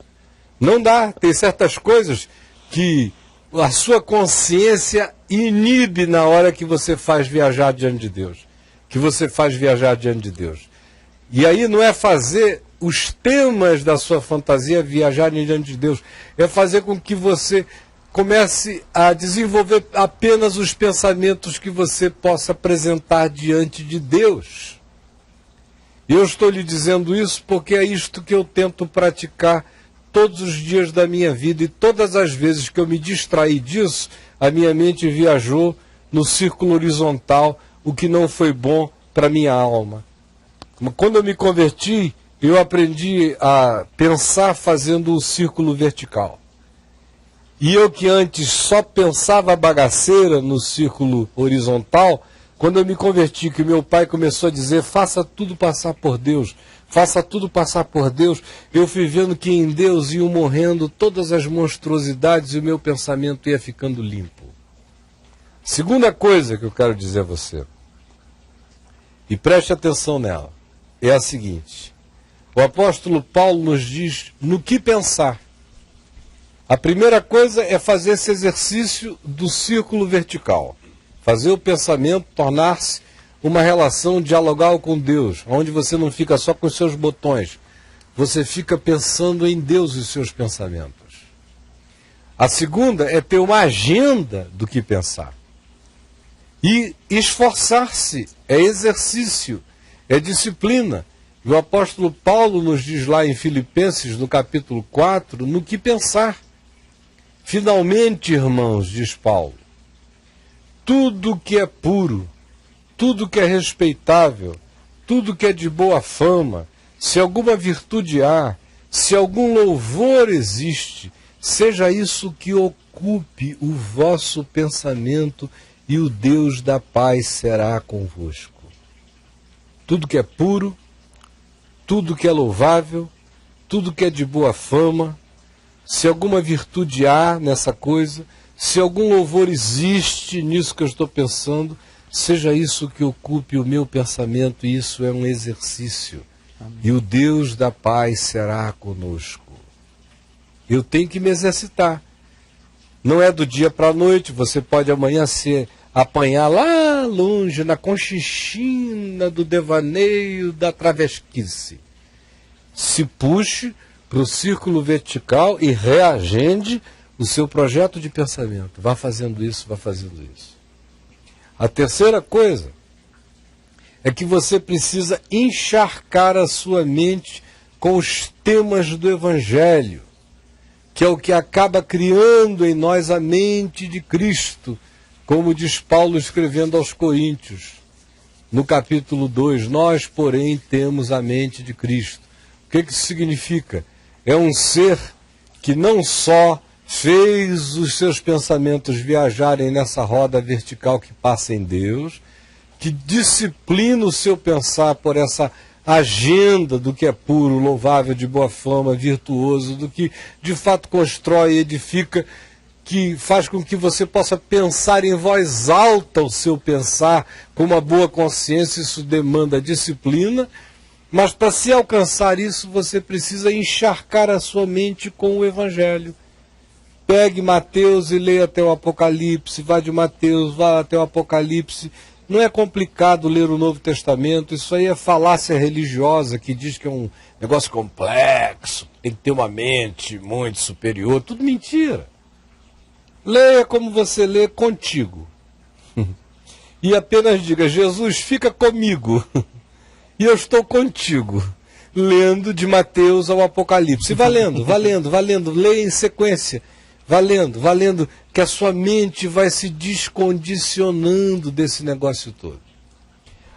Não dá. Tem certas coisas que a sua consciência inibe na hora que você faz viajar diante de Deus. Que você faz viajar diante de Deus. E aí não é fazer os temas da sua fantasia viajarem diante de Deus. É fazer com que você comece a desenvolver apenas os pensamentos que você possa apresentar diante de Deus. E eu estou lhe dizendo isso porque é isto que eu tento praticar todos os dias da minha vida, e todas as vezes que eu me distraí disso, a minha mente viajou no círculo horizontal, o que não foi bom para minha alma. Quando eu me converti, eu aprendi a pensar fazendo o círculo vertical. E eu que antes só pensava bagaceira no círculo horizontal, quando eu me converti, que meu pai começou a dizer, faça tudo passar por Deus, faça tudo passar por Deus, eu fui vendo que em Deus iam morrendo todas as monstruosidades e o meu pensamento ia ficando limpo. Segunda coisa que eu quero dizer a você, e preste atenção nela, é a seguinte, o apóstolo Paulo nos diz no que pensar. A primeira coisa é fazer esse exercício do círculo vertical. Fazer o pensamento tornar-se uma relação dialogal com Deus, onde você não fica só com os seus botões, você fica pensando em Deus e os seus pensamentos. A segunda é ter uma agenda do que pensar. E esforçar-se, é exercício, é disciplina. E o apóstolo Paulo nos diz lá em Filipenses, no capítulo 4, no que pensar. Finalmente, irmãos, diz Paulo, tudo que é puro, tudo que é respeitável, tudo que é de boa fama, se alguma virtude há, se algum louvor existe, seja isso que ocupe o vosso pensamento e o Deus da paz será convosco. Tudo que é puro, tudo que é louvável, tudo que é de boa fama, se alguma virtude há nessa coisa, se algum louvor existe nisso que eu estou pensando, seja isso que ocupe o meu pensamento, e isso é um exercício. Amém. E o Deus da paz será conosco. Eu tenho que me exercitar. Não é do dia para a noite, você pode amanhã se apanhar lá longe, na conchinchina do devaneio da travesquice. Se puxe para o círculo vertical e reagende o seu projeto de pensamento. Vá fazendo isso, vá fazendo isso. A terceira coisa é que você precisa encharcar a sua mente com os temas do Evangelho, que é o que acaba criando em nós a mente de Cristo, como diz Paulo escrevendo aos Coríntios, no capítulo 2, nós, porém, temos a mente de Cristo. O que isso significa? É um ser que não só fez os seus pensamentos viajarem nessa roda vertical que passa em Deus, que disciplina o seu pensar por essa agenda do que é puro, louvável, de boa fama, virtuoso, do que de fato constrói e edifica, que faz com que você possa pensar em voz alta o seu pensar com uma boa consciência. Isso demanda disciplina, mas para se alcançar isso você precisa encharcar a sua mente com o Evangelho. Pegue Mateus e leia até o Apocalipse, vá de Mateus, vá até o Apocalipse. Não é complicado ler o Novo Testamento, isso aí é falácia religiosa que diz que é um negócio complexo, tem que ter uma mente muito superior, tudo mentira. Leia como você lê contigo. E apenas diga, Jesus, fica comigo, e eu estou contigo, lendo de Mateus ao Apocalipse. Vai lendo, leia em sequência. Valendo, que a sua mente vai se descondicionando desse negócio todo.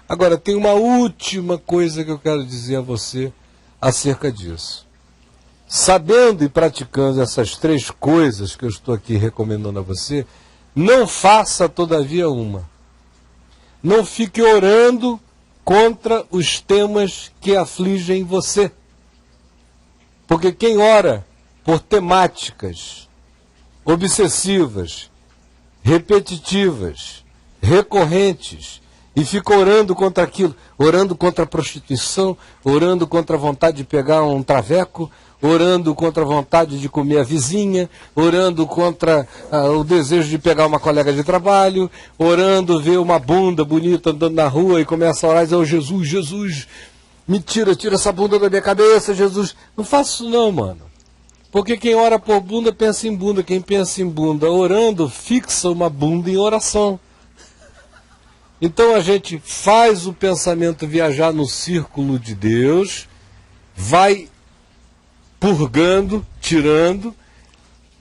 Agora, tem uma última coisa que eu quero dizer a você acerca disso. Sabendo e praticando essas três coisas que eu estou aqui recomendando a você, não faça, todavia, uma. Não fique orando contra os temas que afligem você. Porque quem ora por temáticas obsessivas, repetitivas, recorrentes, e fica orando contra aquilo, orando contra a prostituição, orando contra a vontade de pegar um traveco, orando contra a vontade de comer a vizinha, orando contra o desejo de pegar uma colega de trabalho, orando ver uma bunda bonita andando na rua e começa a orar e dizer, oh, Jesus, me tira essa bunda da minha cabeça, Jesus. Não faça isso não, mano. Porque quem ora por bunda, pensa em bunda. Quem pensa em bunda orando, fixa uma bunda em oração. Então a gente faz o pensamento viajar no círculo de Deus, vai purgando, tirando,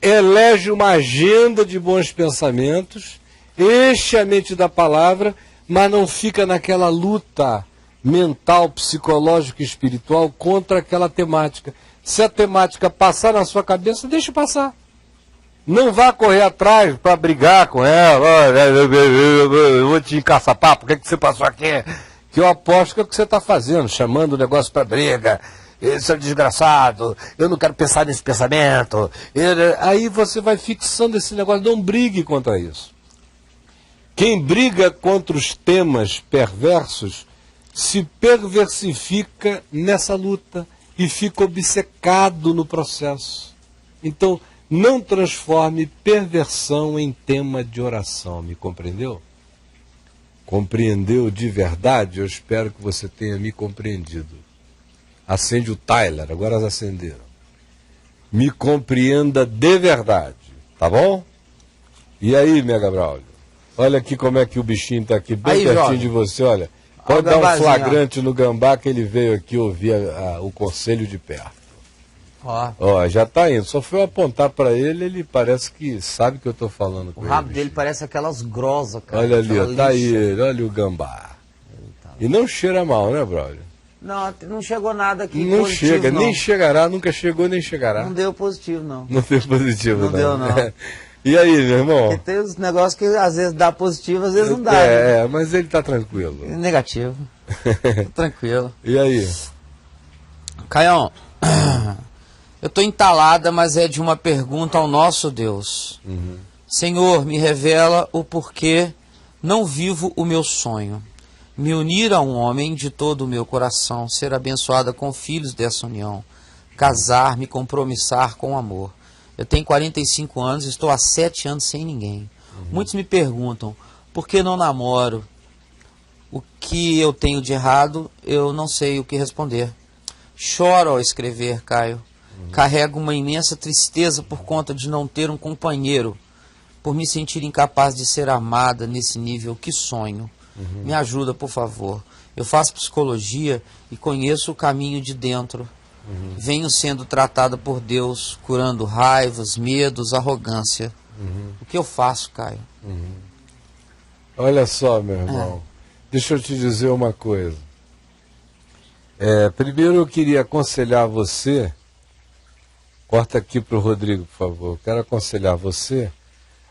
elege uma agenda de bons pensamentos, enche a mente da palavra, mas não fica naquela luta mental, psicológica e espiritual contra aquela temática. Se a temática passar na sua cabeça, deixe passar. Não vá correr atrás para brigar com ela. Eu vou te encaçapar, por que você passou aqui? Que eu aposto que é o que você está fazendo, chamando o negócio para briga. Esse é desgraçado, eu não quero pensar nesse pensamento. Aí você vai fixando esse negócio, não brigue contra isso. Quem briga contra os temas perversos se perversifica nessa luta e fica obcecado no processo. Então, não transforme perversão em tema de oração, me compreendeu? Compreendeu de verdade? Eu espero que você tenha me compreendido. Acende o Tyler, agora elas acenderam. Me compreenda de verdade, tá bom? E aí, Mega Braulio? Olha aqui como é que o bichinho está aqui, bem aí, pertinho de você, olha. Pode dar um flagrante no gambá que ele veio aqui ouvir o conselho de perto. Ó, já está indo. Só foi eu apontar para ele, ele parece que sabe que eu estou falando com ele. O rabo dele parece aquelas grosas, cara. Olha ali, ó, tá aí ele, olha o gambá. E não cheira mal, né, brother? Não chegou nada aqui não positivo, chega, não. Nem chegará, nunca chegou, nem chegará. Não deu positivo, não. Não deu positivo, não. Não deu, não. E aí, meu irmão? Porque tem os negócios que às vezes dá positivo, às vezes não dá. Mas ele tá tranquilo. Negativo. Tranquilo. E aí? Caião, eu estou entalada, mas é de uma pergunta ao nosso Deus. Senhor, me revela o porquê não vivo o meu sonho. Me unir a um homem de todo o meu coração, ser abençoada com filhos dessa união, casar, me compromissar com amor. Eu tenho 45 anos, estou há 7 anos sem ninguém. Muitos me perguntam, por que não namoro? O que eu tenho de errado, eu não sei o que responder. Choro ao escrever, Caio. Carrego uma imensa tristeza por conta de não ter um companheiro, por me sentir incapaz de ser amada nesse nível que sonho. Me ajuda, por favor. Eu faço psicologia e conheço o caminho de dentro. Venho sendo tratada por Deus, curando raivas, medos, arrogância. O que eu faço, Caio? Olha só, meu irmão. Deixa eu te dizer uma coisa. Primeiro eu queria aconselhar você, corta aqui para o Rodrigo, por favor, quero aconselhar você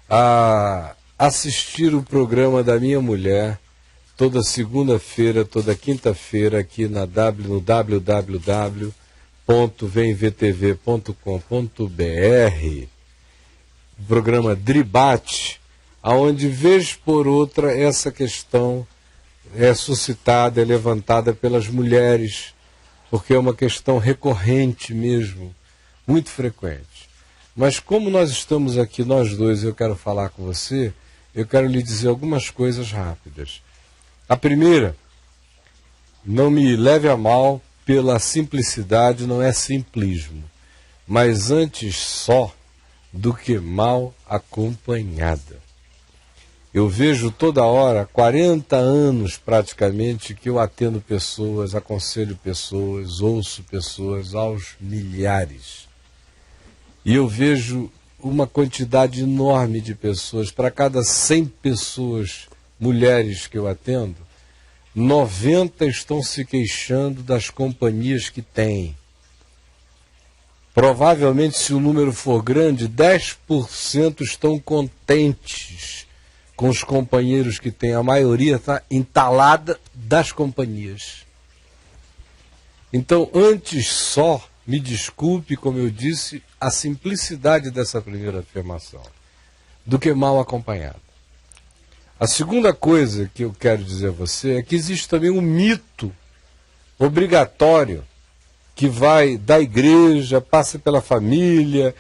a assistir o programa da minha mulher toda segunda-feira, toda quinta-feira aqui no www.vemvtv.com.br, o programa Dribate, aonde vez por outra essa questão é suscitada, é levantada pelas mulheres, porque é uma questão recorrente mesmo, muito frequente. Mas como nós estamos aqui, nós dois, eu quero falar com você, eu quero lhe dizer algumas coisas rápidas. A primeira, não me leve a mal pela simplicidade, não é simplismo, mas antes só do que mal acompanhada. Eu vejo toda hora, 40 anos praticamente, que eu atendo pessoas, aconselho pessoas, ouço pessoas aos milhares. E eu vejo uma quantidade enorme de pessoas, para cada 100 pessoas, mulheres que eu atendo, 90 estão se queixando das companhias que têm. Provavelmente, se o número for grande, 10% estão contentes com os companheiros que têm. A maioria está entalada das companhias. Então, antes só, me desculpe, como eu disse, a simplicidade dessa primeira afirmação, do que mal acompanhado. A segunda coisa que eu quero dizer a você é que existe também um mito obrigatório que vai da igreja, passa pela família,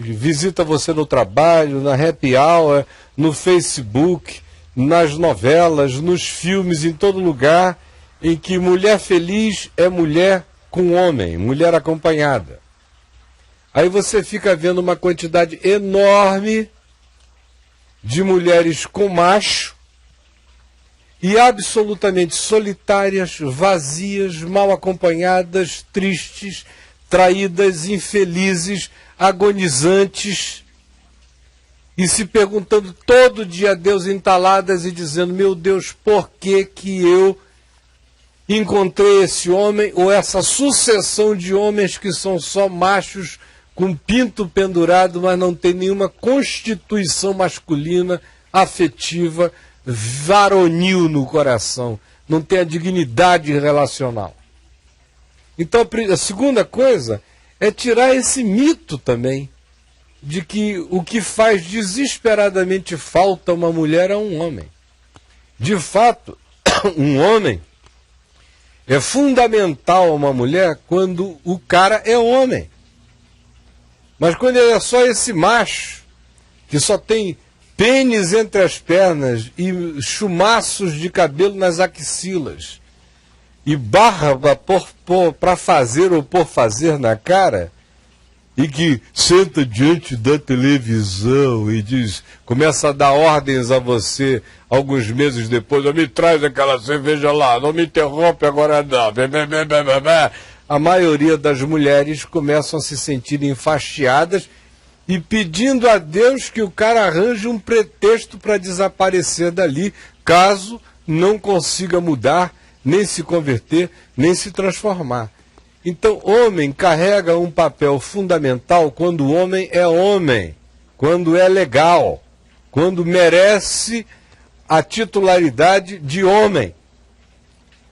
visita você no trabalho, na happy hour, no Facebook, nas novelas, nos filmes, em todo lugar, em que mulher feliz é mulher com homem, mulher acompanhada. Aí você fica vendo uma quantidade enorme de mulheres com macho e absolutamente solitárias, vazias, mal acompanhadas, tristes, traídas, infelizes, agonizantes, e se perguntando todo dia a Deus, entaladas e dizendo: meu Deus, por que que eu encontrei esse homem, ou essa sucessão de homens que são só machos com pinto pendurado, mas não tem nenhuma constituição masculina, afetiva, varonil no coração, não tem a dignidade relacional. Então a segunda coisa é tirar esse mito também, de que o que faz desesperadamente falta a uma mulher é um homem. De fato, um homem é fundamental a uma mulher quando o cara é homem. Mas quando ele é só esse macho, que só tem pênis entre as pernas e chumaços de cabelo nas axilas, e barba para fazer ou por fazer na cara, e que senta diante da televisão e diz, começa a dar ordens a você alguns meses depois: me traz aquela cerveja lá, não me interrompe agora não. A maioria das mulheres começam a se sentir enfastiadas e pedindo a Deus que o cara arranje um pretexto para desaparecer dali, caso não consiga mudar, nem se converter, nem se transformar. Então, homem carrega um papel fundamental quando o homem é homem, quando é legal, quando merece a titularidade de homem.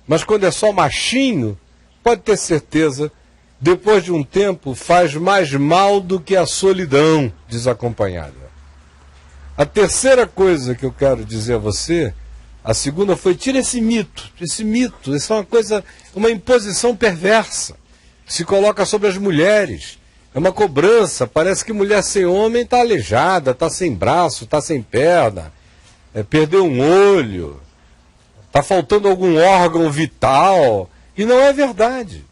Mas quando é só machinho, pode ter certeza, depois de um tempo, faz mais mal do que a solidão desacompanhada. A terceira coisa que eu quero dizer a você, a segunda foi, tira esse mito, isso é uma coisa, uma imposição perversa, que se coloca sobre as mulheres, é uma cobrança, parece que mulher sem homem está aleijada, está sem braço, está sem perna, perdeu um olho, está faltando algum órgão vital, e não é verdade.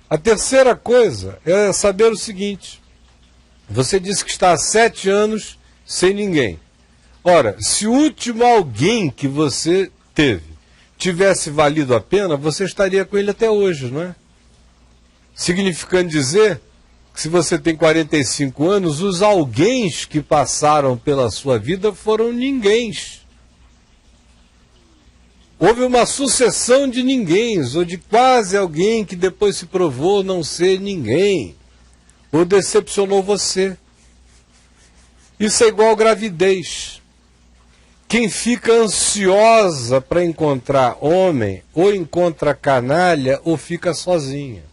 A terceira coisa é saber o seguinte, você disse que está há 7 anos sem ninguém. Ora, se o último alguém que você teve tivesse valido a pena, você estaria com ele até hoje, não é? Significando dizer que se você tem 45 anos, os alguéns que passaram pela sua vida foram ninguéms. Houve uma sucessão de ninguéms, ou de quase alguém que depois se provou não ser ninguém, ou decepcionou você. Isso é igual gravidez. Quem fica ansiosa para encontrar homem, ou encontra canalha, ou fica sozinha.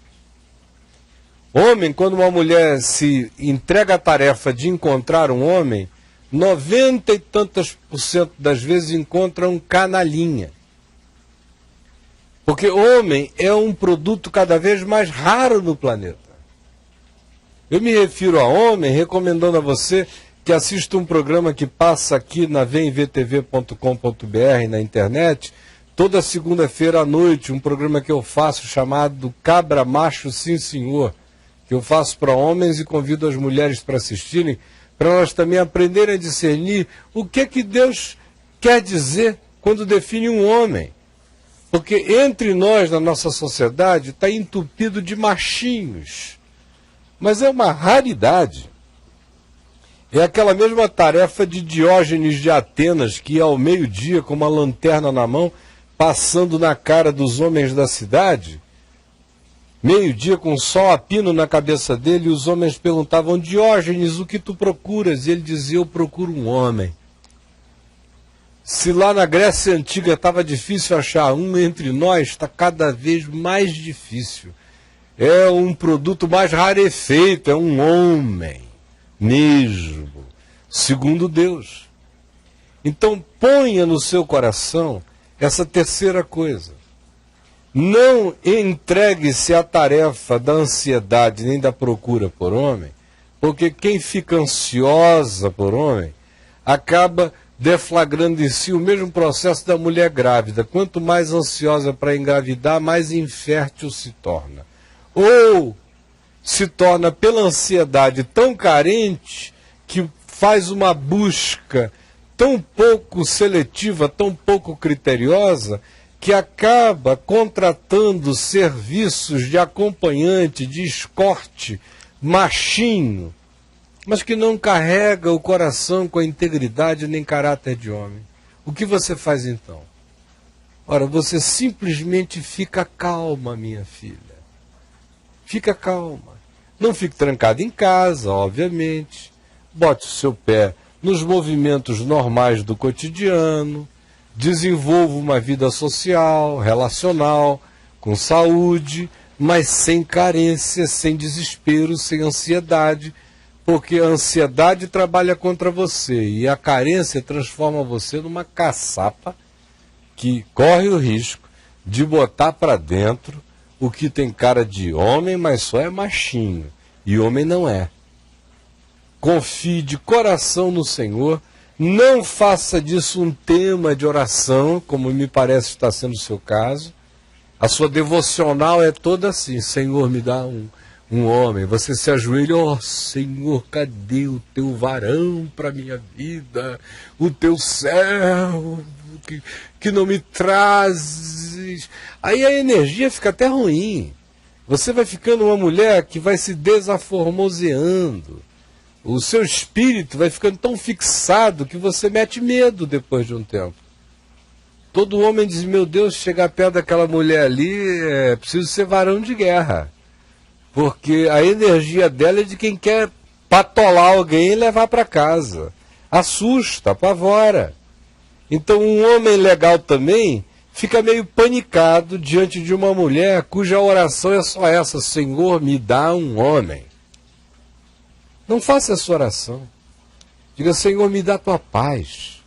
Homem, quando uma mulher se entrega a tarefa de encontrar um homem, 90 e tantas% das vezes encontra um canalinha. Porque homem é um produto cada vez mais raro no planeta. Eu me refiro a homem recomendando a você que assista um programa que passa aqui na vemvtv.com.br na internet, toda segunda-feira à noite, um programa que eu faço chamado Cabra Macho Sim Senhor, que eu faço para homens e convido as mulheres para assistirem, para elas também aprenderem a discernir o que Deus quer dizer quando define um homem. Porque entre nós, na nossa sociedade, está entupido de machinhos. Mas é uma raridade. É aquela mesma tarefa de Diógenes de Atenas, que ia ao meio-dia com uma lanterna na mão, passando na cara dos homens da cidade. Meio-dia com o sol a pino na cabeça dele, e os homens perguntavam, Diógenes, o que tu procuras? E ele dizia, eu procuro um homem. Se lá na Grécia Antiga estava difícil achar um entre nós, está cada vez mais difícil. É um produto mais rarefeito, é um homem mesmo, segundo Deus. Então ponha no seu coração essa terceira coisa. Não entregue-se à tarefa da ansiedade nem da procura por homem, porque quem fica ansiosa por homem acaba deflagrando em si o mesmo processo da mulher grávida. Quanto mais ansiosa para engravidar, mais infértil se torna. Ou se torna pela ansiedade tão carente que faz uma busca tão pouco seletiva, tão pouco criteriosa, que acaba contratando serviços de acompanhante, de escorte, machinho, mas que não carrega o coração com a integridade nem caráter de homem. O que você faz então? Ora, você simplesmente fica calma, minha filha. Fica calma. Não fique trancado em casa, obviamente. Bote o seu pé nos movimentos normais do cotidiano. Desenvolva uma vida social, relacional, com saúde, mas sem carência, sem desespero, sem ansiedade, porque a ansiedade trabalha contra você e a carência transforma você numa caçapa que corre o risco de botar para dentro o que tem cara de homem, mas só é machinho, e homem não é. Confie de coração no Senhor, não faça disso um tema de oração, como me parece estar sendo o seu caso. A sua devocional é toda assim, Senhor, me dá um homem. Você se ajoelha, ó Senhor, cadê o teu varão para a minha vida? O teu servo, que não me trazes. Aí a energia fica até ruim. Você vai ficando uma mulher que vai se desaformoseando. O seu espírito vai ficando tão fixado que você mete medo depois de um tempo. Todo homem diz, meu Deus, chegar perto daquela mulher ali, é preciso ser varão de guerra. Porque a energia dela é de quem quer patolar alguém e levar para casa. Assusta, apavora. Então um homem legal também fica meio panicado diante de uma mulher cuja oração é só essa: Senhor, me dá um homem. Não faça essa oração. Diga: Senhor, me dá tua paz.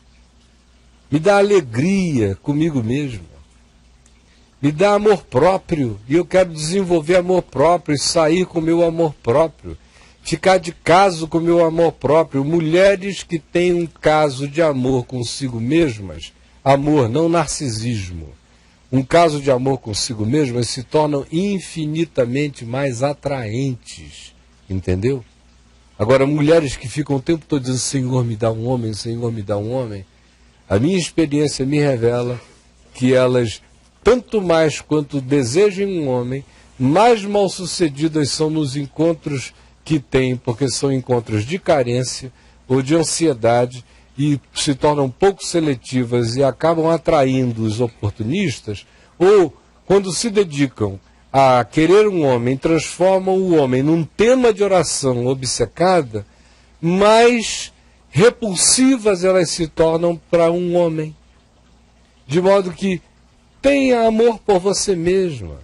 Me dá alegria comigo mesmo. Me dá amor próprio. E eu quero desenvolver amor próprio e sair com o meu amor próprio. Ficar de caso com o meu amor próprio. Mulheres que têm um caso de amor consigo mesmas, amor, não narcisismo, um caso de amor consigo mesmas, se tornam infinitamente mais atraentes. Entendeu? Agora, mulheres que ficam o tempo todo dizendo: Senhor, me dá um homem, Senhor, me dá um homem. A minha experiência me revela que elas, tanto mais quanto desejem um homem, mais mal sucedidas são nos encontros que têm, porque são encontros de carência ou de ansiedade, e se tornam pouco seletivas e acabam atraindo os oportunistas, ou quando se dedicam a querer um homem, transformam o homem num tema de oração obcecada, mais repulsivas elas se tornam para um homem. De modo que tenha amor por você mesma.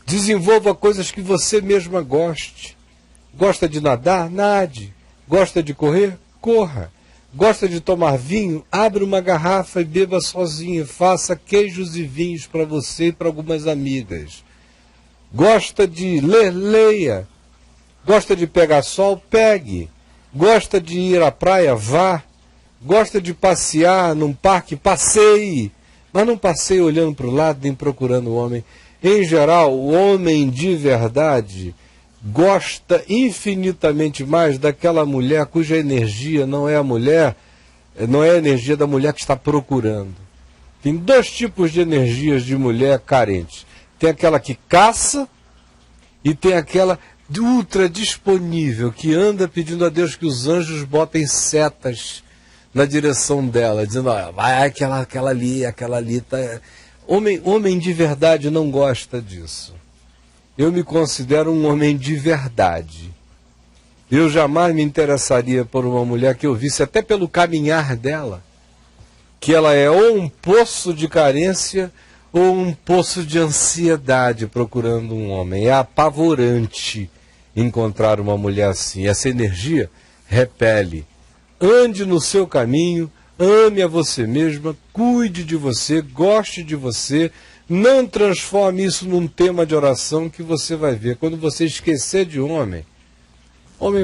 Desenvolva coisas que você mesma goste. Gosta de nadar? Nade. Gosta de correr? Corra. Gosta de tomar vinho? Abre uma garrafa e beba sozinha. Faça queijos e vinhos para você e para algumas amigas. Gosta de ler? Leia. Gosta de pegar sol? Pegue. Gosta de ir à praia? Vá. Gosta de passear num parque? Passeie. Mas não passeie olhando para o lado nem procurando o homem. Em geral, o homem de verdade gosta infinitamente mais daquela mulher cuja energia não é a energia da mulher que está procurando. Tem dois tipos de energias de mulher carente. Tem aquela que caça e tem aquela ultra disponível, que anda pedindo a Deus que os anjos botem setas na direção dela, dizendo: ó, vai aquela ali tá... Homem de verdade não gosta disso. Eu me considero um homem de verdade. Eu jamais me interessaria por uma mulher que eu visse, até pelo caminhar dela, que ela é ou um poço de carência ou um poço de ansiedade procurando um homem. É apavorante encontrar uma mulher assim. Essa energia repele. Ande no seu caminho, ame a você mesma, cuide de você, goste de você. Não transforme isso num tema de oração, que você vai ver. Quando você esquecer de homem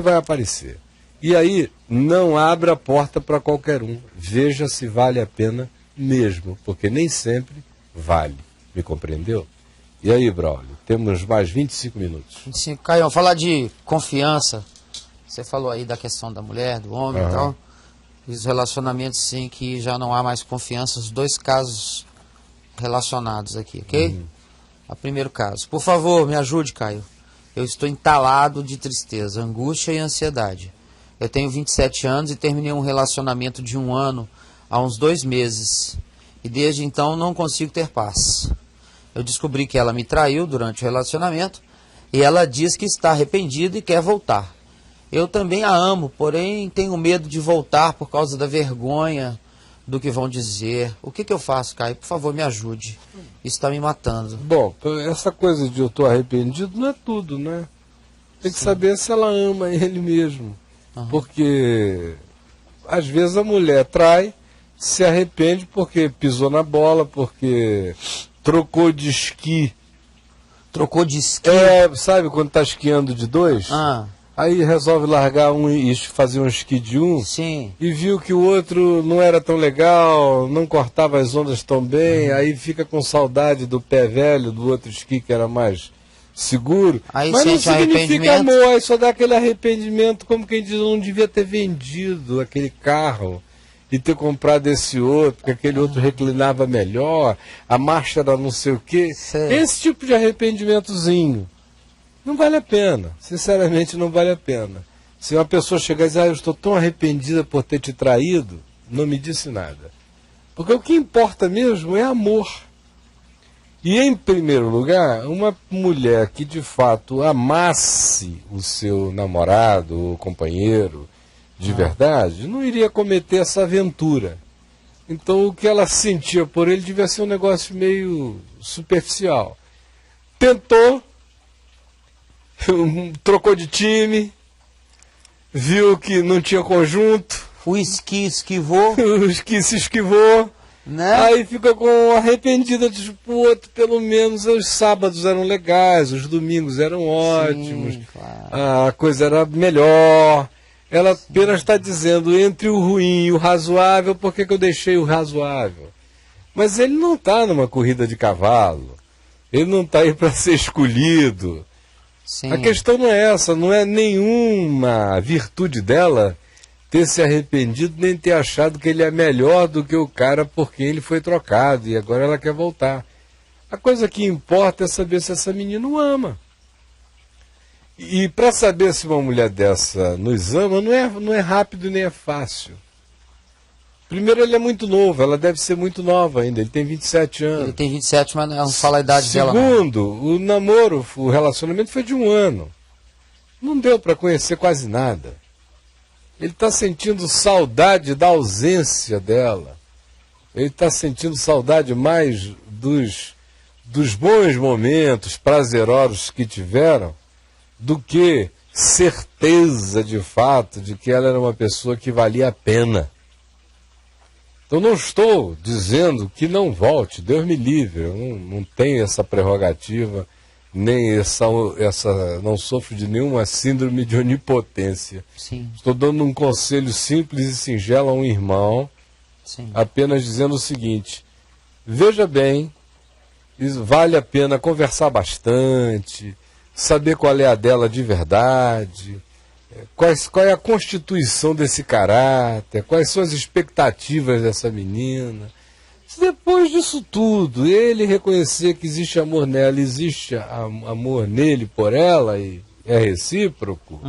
vai aparecer. E aí, não abra a porta para qualquer um. Veja se vale a pena mesmo, porque nem sempre vale. Me compreendeu? E aí, Braulio, temos mais 25 minutos. 25. Caio, falar de confiança. Você falou aí da questão da mulher, do homem e tal. E os relacionamentos, sim, que já não há mais confiança. Os dois casos relacionados aqui, ok? O primeiro caso. Por favor, me ajude, Caio. Eu estou entalado de tristeza, angústia e ansiedade. Eu tenho 27 anos e terminei um relacionamento de 1 ano há uns 2 meses. E desde então não consigo ter paz. Eu descobri que ela me traiu durante o relacionamento e ela diz que está arrependida e quer voltar. Eu também a amo, porém tenho medo de voltar por causa da vergonha do que vão dizer. O que eu faço, Caio? Por favor, me ajude. Isso está me matando. Bom, essa coisa de eu estou arrependido não é tudo, né? Tem que saber se ela ama ele mesmo. Porque às vezes a mulher trai, se arrepende porque pisou na bola, porque trocou de esqui. Trocou de esqui? Sabe quando está esquiando de 2? Aí resolve largar um e fazer um esqui de 1. Sim. E viu que o outro não era tão legal, não cortava as ondas tão bem, aí fica com saudade do pé velho, do outro esqui que era mais seguro. Aí mas não sente significa amor, aí só dá aquele arrependimento, como quem diz: eu não devia ter vendido aquele carro e ter comprado esse outro, porque aquele outro reclinava melhor, a marcha era não sei o quê. Certo. Esse tipo de arrependimentozinho não vale a pena, sinceramente não vale a pena. Se uma pessoa chegar e dizer: eu estou tão arrependida por ter te traído, não me disse nada. Porque o que importa mesmo é amor. E em primeiro lugar, uma mulher que de fato amasse o seu namorado ou companheiro de verdade, não iria cometer essa aventura Então o que ela sentia por ele devia ser um negócio meio superficial. Tentou, trocou de time, viu que não tinha conjunto, O esqui esquivou, que se esquivou, né? aí fica com arrependida, diz, pô, pelo menos os sábados eram legais, os domingos eram ótimos, Sim, claro. a coisa era melhor. Ela apenas está dizendo, entre o ruim e o razoável, por que eu deixei o razoável? Mas ele não está numa corrida de cavalo, ele não está aí para ser escolhido. Sim. A questão não é essa, não é nenhuma virtude dela ter se arrependido, nem ter achado que ele é melhor do que o cara por quem ele foi trocado, e agora ela quer voltar. A coisa que importa é saber se essa menina o ama. E para saber se uma mulher dessa nos ama, não é rápido nem é fácil. Primeiro, ele é muito novo, ela deve ser muito nova ainda, ele tem 27 anos. Ele tem 27, mas não fala a idade dela. Não. Segundo, o namoro, o relacionamento foi de 1 ano. Não deu para conhecer quase nada. Ele está sentindo saudade da ausência dela. Ele está sentindo saudade mais dos bons momentos prazerosos que tiveram do que certeza de fato de que ela era uma pessoa que valia a pena. Então não estou dizendo que não volte, Deus me livre, eu não tenho essa prerrogativa, nem não sofro de nenhuma síndrome de onipotência. Sim, Estou dando um conselho simples e singelo a um irmão, sim. apenas dizendo o seguinte, veja bem, vale a pena conversar bastante, saber qual é a dela de verdade, qual é a constituição desse caráter, quais são as expectativas dessa menina. Se depois disso tudo, ele reconhecer que existe amor nela, existe amor nele por ela, e é recíproco,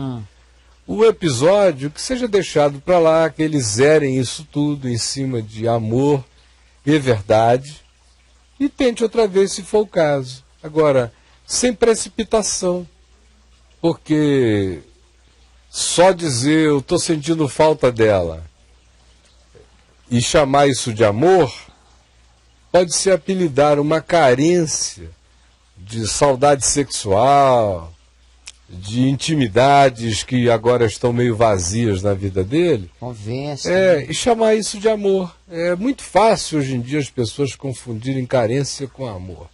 o episódio que seja deixado para lá, que eles zerem isso tudo em cima de amor e verdade, e tente outra vez se for o caso. Agora, sem precipitação, porque só dizer eu estou sentindo falta dela e chamar isso de amor pode se apelidar uma carência de saudade sexual, de intimidades que agora estão meio vazias na vida dele. Convence. E chamar isso de amor. É muito fácil hoje em dia as pessoas confundirem carência com amor.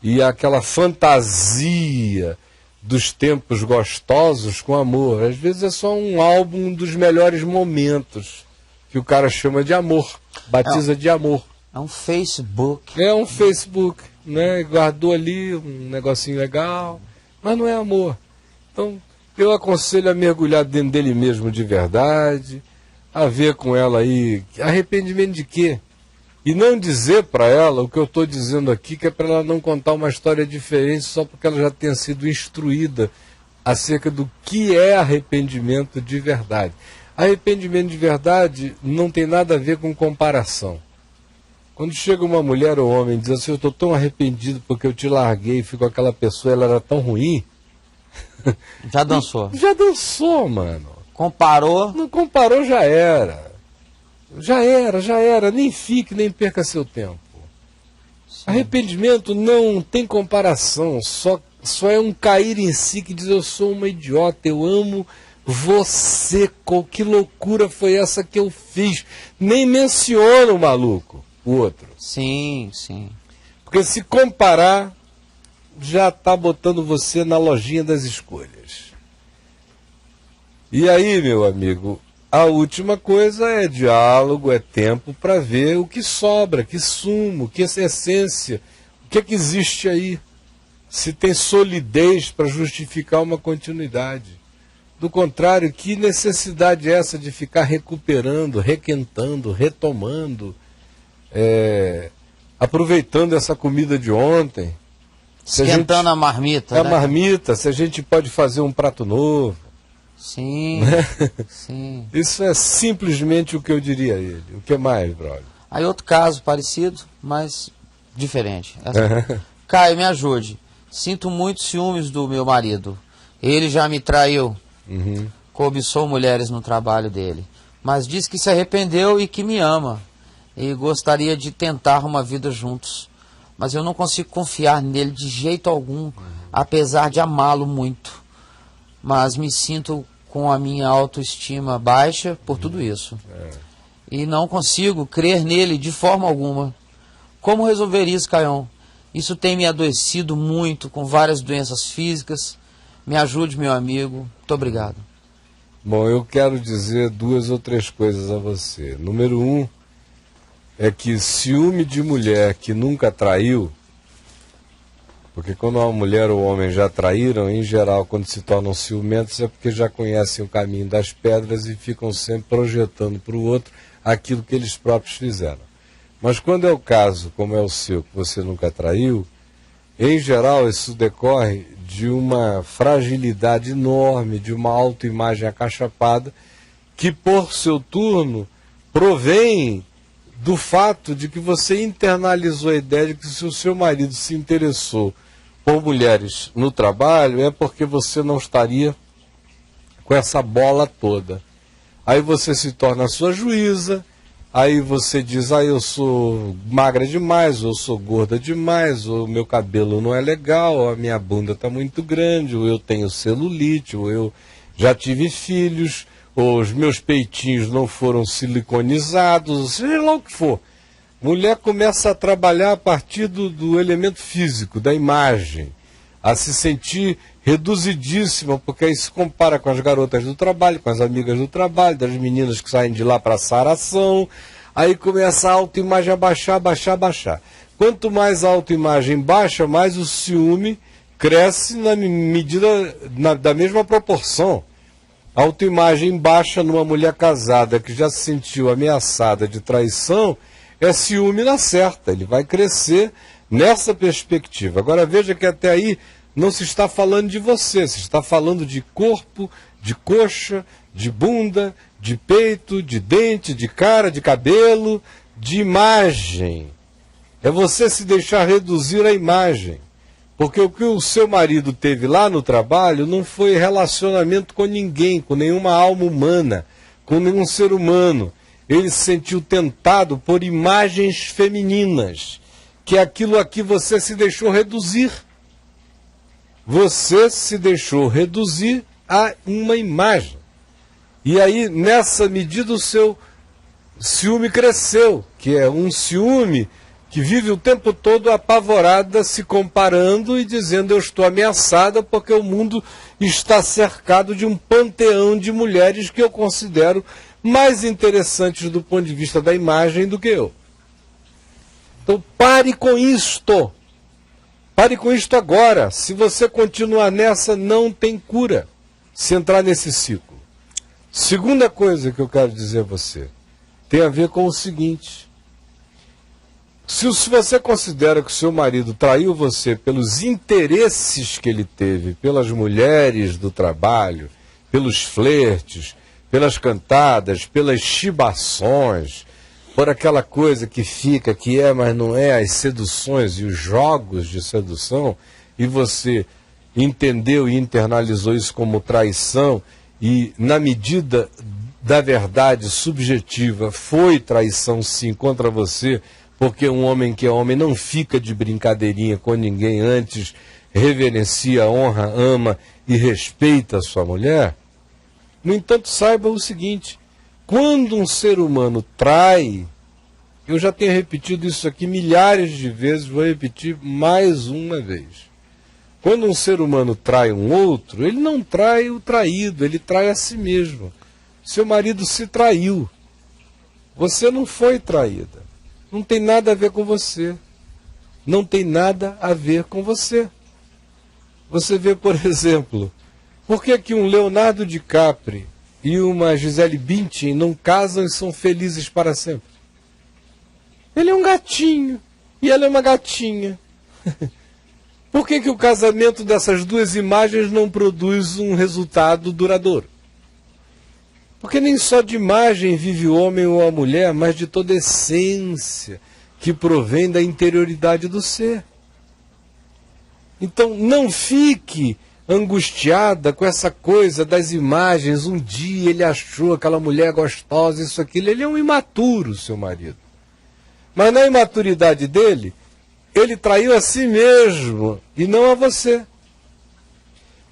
E aquela fantasia dos tempos gostosos com amor. Às vezes é só um álbum dos melhores momentos que o cara chama de amor, batiza de amor. É um Facebook. É um Facebook, né? Guardou ali um negocinho legal, mas não é amor. Então, eu aconselho a mergulhar dentro dele mesmo de verdade, a ver com ela aí, arrependimento de quê? E não dizer para ela o que eu estou dizendo aqui, que é para ela não contar uma história diferente só porque ela já tenha sido instruída acerca do que é arrependimento de verdade. Arrependimento de verdade não tem nada a ver com comparação. Quando chega uma mulher ou homem e diz assim, eu estou tão arrependido porque eu te larguei e fui com aquela pessoa, ela era tão ruim. Já dançou. Já dançou, mano. Comparou. Não comparou, já era. Já era. Nem fique, nem perca seu tempo. Sim. Arrependimento não tem comparação. Só é um cair em si que diz, eu sou uma idiota, eu amo você. Que loucura foi essa que eu fiz? Nem menciona o maluco, o outro. Sim. Porque se comparar, já está botando você na lojinha das escolhas. E aí, meu amigo, a última coisa é diálogo, é tempo para ver o que sobra, que sumo, que essência, o que é que existe aí. Se tem solidez para justificar uma continuidade. Do contrário, que necessidade é essa de ficar recuperando, requentando, retomando, aproveitando essa comida de ontem? Esquentando a marmita. A marmita, se a gente pode fazer um prato novo. Sim. Isso é simplesmente o que eu diria a ele. O que mais, brother? Aí outro caso parecido, mas diferente. Caio, me ajude. Sinto muitos ciúmes do meu marido. Ele já me traiu. Cobiçou mulheres no trabalho dele. Mas diz que se arrependeu e que me ama. e gostaria de tentar uma vida juntos. Mas eu não consigo confiar nele de jeito algum, apesar de amá-lo muito. Mas me sinto com a minha autoestima baixa por tudo isso. E não consigo crer nele de forma alguma. Como resolver isso, Caião? Isso tem me adoecido muito, com várias doenças físicas. Me ajude, meu amigo. Muito obrigado. Bom, eu quero dizer 2 ou 3 coisas a você. Número 1 é que ciúme de mulher que nunca traiu, porque quando uma mulher ou homem já traíram, em geral, quando se tornam ciumentos, é porque já conhecem o caminho das pedras e ficam sempre projetando para o outro aquilo que eles próprios fizeram. Mas quando é o caso, como é o seu, que você nunca traiu, em geral isso decorre de uma fragilidade enorme, de uma autoimagem acachapada, que por seu turno provém do fato de que você internalizou a ideia de que se o seu marido se interessou por mulheres no trabalho, é porque você não estaria com essa bola toda. Aí você se torna a sua juíza, aí você diz, eu sou magra demais, ou eu sou gorda demais, ou o meu cabelo não é legal, ou a minha bunda está muito grande, ou eu tenho celulite, ou eu já tive filhos, ou os meus peitinhos não foram siliconizados, seja lá o que for. Mulher começa a trabalhar a partir do elemento físico, da imagem, a se sentir reduzidíssima, porque aí se compara com as garotas do trabalho, com as amigas do trabalho, das meninas que saem de lá para a saração, aí começa a autoimagem a baixar, baixar, baixar. Quanto mais a autoimagem baixa, mais o ciúme cresce na medida, da mesma proporção. A autoimagem baixa numa mulher casada que já se sentiu ameaçada de traição é ciúme na certa, ele vai crescer nessa perspectiva. Agora veja que até aí não se está falando de você, se está falando de corpo, de coxa, de bunda, de peito, de dente, de cara, de cabelo, de imagem. É você se deixar reduzir a imagem. Porque o que o seu marido teve lá no trabalho não foi relacionamento com ninguém, com nenhuma alma humana, com nenhum ser humano. Ele se sentiu tentado por imagens femininas, que é aquilo a que você se deixou reduzir. Você se deixou reduzir a uma imagem. E aí, nessa medida, o seu ciúme cresceu, que é um ciúme que vive o tempo todo apavorada, se comparando e dizendo eu estou ameaçada porque o mundo está cercado de um panteão de mulheres que eu considero mais interessantes do ponto de vista da imagem do que eu. Então pare com isto. Pare com isto agora. Se você continuar nessa, não tem cura se entrar nesse ciclo. Segunda coisa que eu quero dizer a você tem a ver com o seguinte. Se você considera que o seu marido traiu você pelos interesses que ele teve, pelas mulheres do trabalho, pelos flertes, pelas cantadas, pelas chibações, por aquela coisa que fica, que é, mas não é, as seduções e os jogos de sedução, e você entendeu e internalizou isso como traição, e na medida da verdade subjetiva foi traição sim contra você, porque um homem que é homem não fica de brincadeirinha com ninguém, antes reverencia, honra, ama e respeita a sua mulher. No entanto, saiba o seguinte, quando um ser humano trai, eu já tenho repetido isso aqui milhares de vezes, vou repetir mais uma vez. Quando um ser humano trai um outro, ele não trai o traído, ele trai a si mesmo. Seu marido se traiu. Você não foi traída. Não tem nada a ver com você. Não tem nada a ver com você. Você vê, por exemplo, por que um Leonardo DiCaprio e uma Gisele Bündchen não casam e são felizes para sempre? Ele é um gatinho e ela é uma gatinha. Por que o casamento dessas duas imagens não produz um resultado duradouro? Porque nem só de imagem vive o homem ou a mulher, mas de toda essência que provém da interioridade do ser. Então não fique angustiada com essa coisa das imagens. Um dia ele achou aquela mulher gostosa, isso, aquilo. Ele é um imaturo, seu marido. Mas na imaturidade dele, ele traiu a si mesmo e não a você.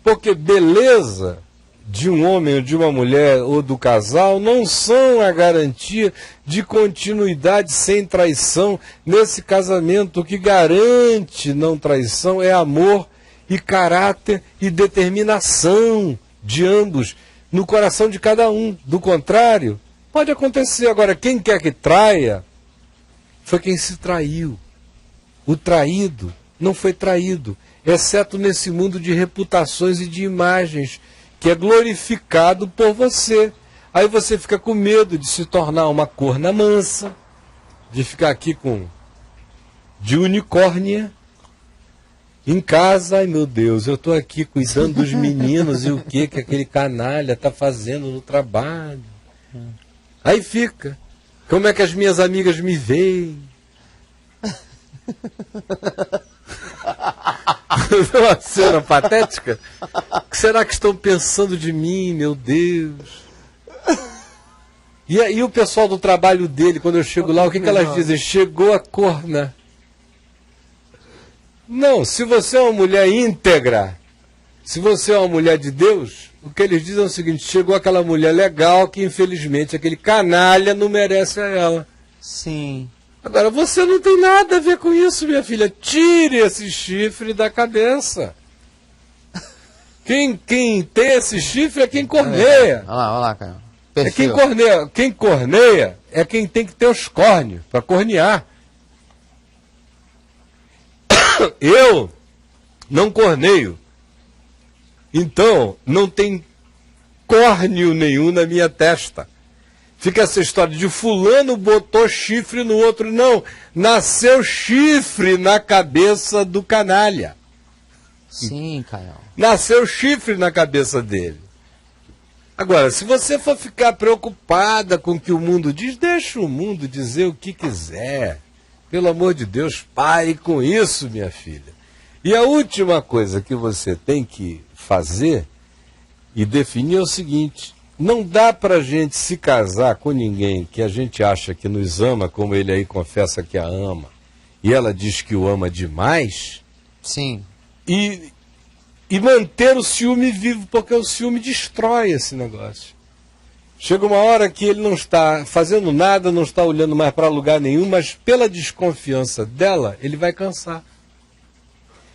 Porque beleza de um homem ou de uma mulher ou do casal não são a garantia de continuidade sem traição nesse casamento. O que garante não traição é amor e caráter e determinação de ambos no coração de cada um. Do contrário, pode acontecer. Agora, quem quer que traia foi quem se traiu. O traído não foi traído, exceto nesse mundo de reputações e de imagens, que é glorificado por você. Aí você fica com medo de se tornar uma corna mansa, de ficar aqui de unicórnia, em casa. Ai meu Deus, eu estou aqui cuidando dos meninos e o que aquele canalha está fazendo no trabalho. Aí fica, como é que as minhas amigas me veem? Uma cena patética. O que será que estão pensando de mim, meu Deus? E aí o pessoal do trabalho dele, quando eu chego lá, o que elas dizem? Chegou a corna. Não, se você é uma mulher íntegra, se você é uma mulher de Deus, o que eles dizem é o seguinte: chegou aquela mulher legal que infelizmente aquele canalha não merece a ela. Sim. Agora, você não tem nada a ver com isso, minha filha. Tire esse chifre da cabeça. Quem tem esse chifre é quem corneia. Olha lá, cara. É quem corneia. Quem corneia é quem tem que ter os córneos para cornear. Eu não corneio. Então, não tem córneo nenhum na minha testa. Fica essa história de fulano botou chifre no outro. Não, nasceu chifre na cabeça do canalha. Sim, Caio. Nasceu chifre na cabeça dele. Agora, se você for ficar preocupada com o que o mundo diz, deixa o mundo dizer o que quiser. Pelo amor de Deus, pare com isso, minha filha. E a última coisa que você tem que fazer e definir é o seguinte: não dá pra gente se casar com ninguém que a gente acha que nos ama, como ele aí confessa que a ama, e ela diz que o ama demais. Sim. E manter o ciúme vivo, porque o ciúme destrói esse negócio. Chega uma hora que ele não está fazendo nada, não está olhando mais para lugar nenhum, mas pela desconfiança dela, ele vai cansar.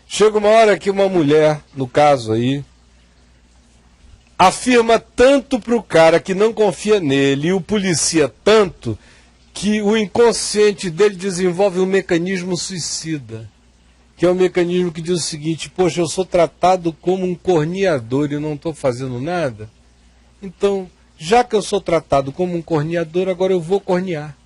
Chega uma hora que uma mulher, no caso aí, afirma tanto para o cara que não confia nele e o policia tanto que o inconsciente dele desenvolve um mecanismo suicida, que é um mecanismo que diz o seguinte: poxa, eu sou tratado como um corneador e não estou fazendo nada, então, já que eu sou tratado como um corneador, agora eu vou cornear.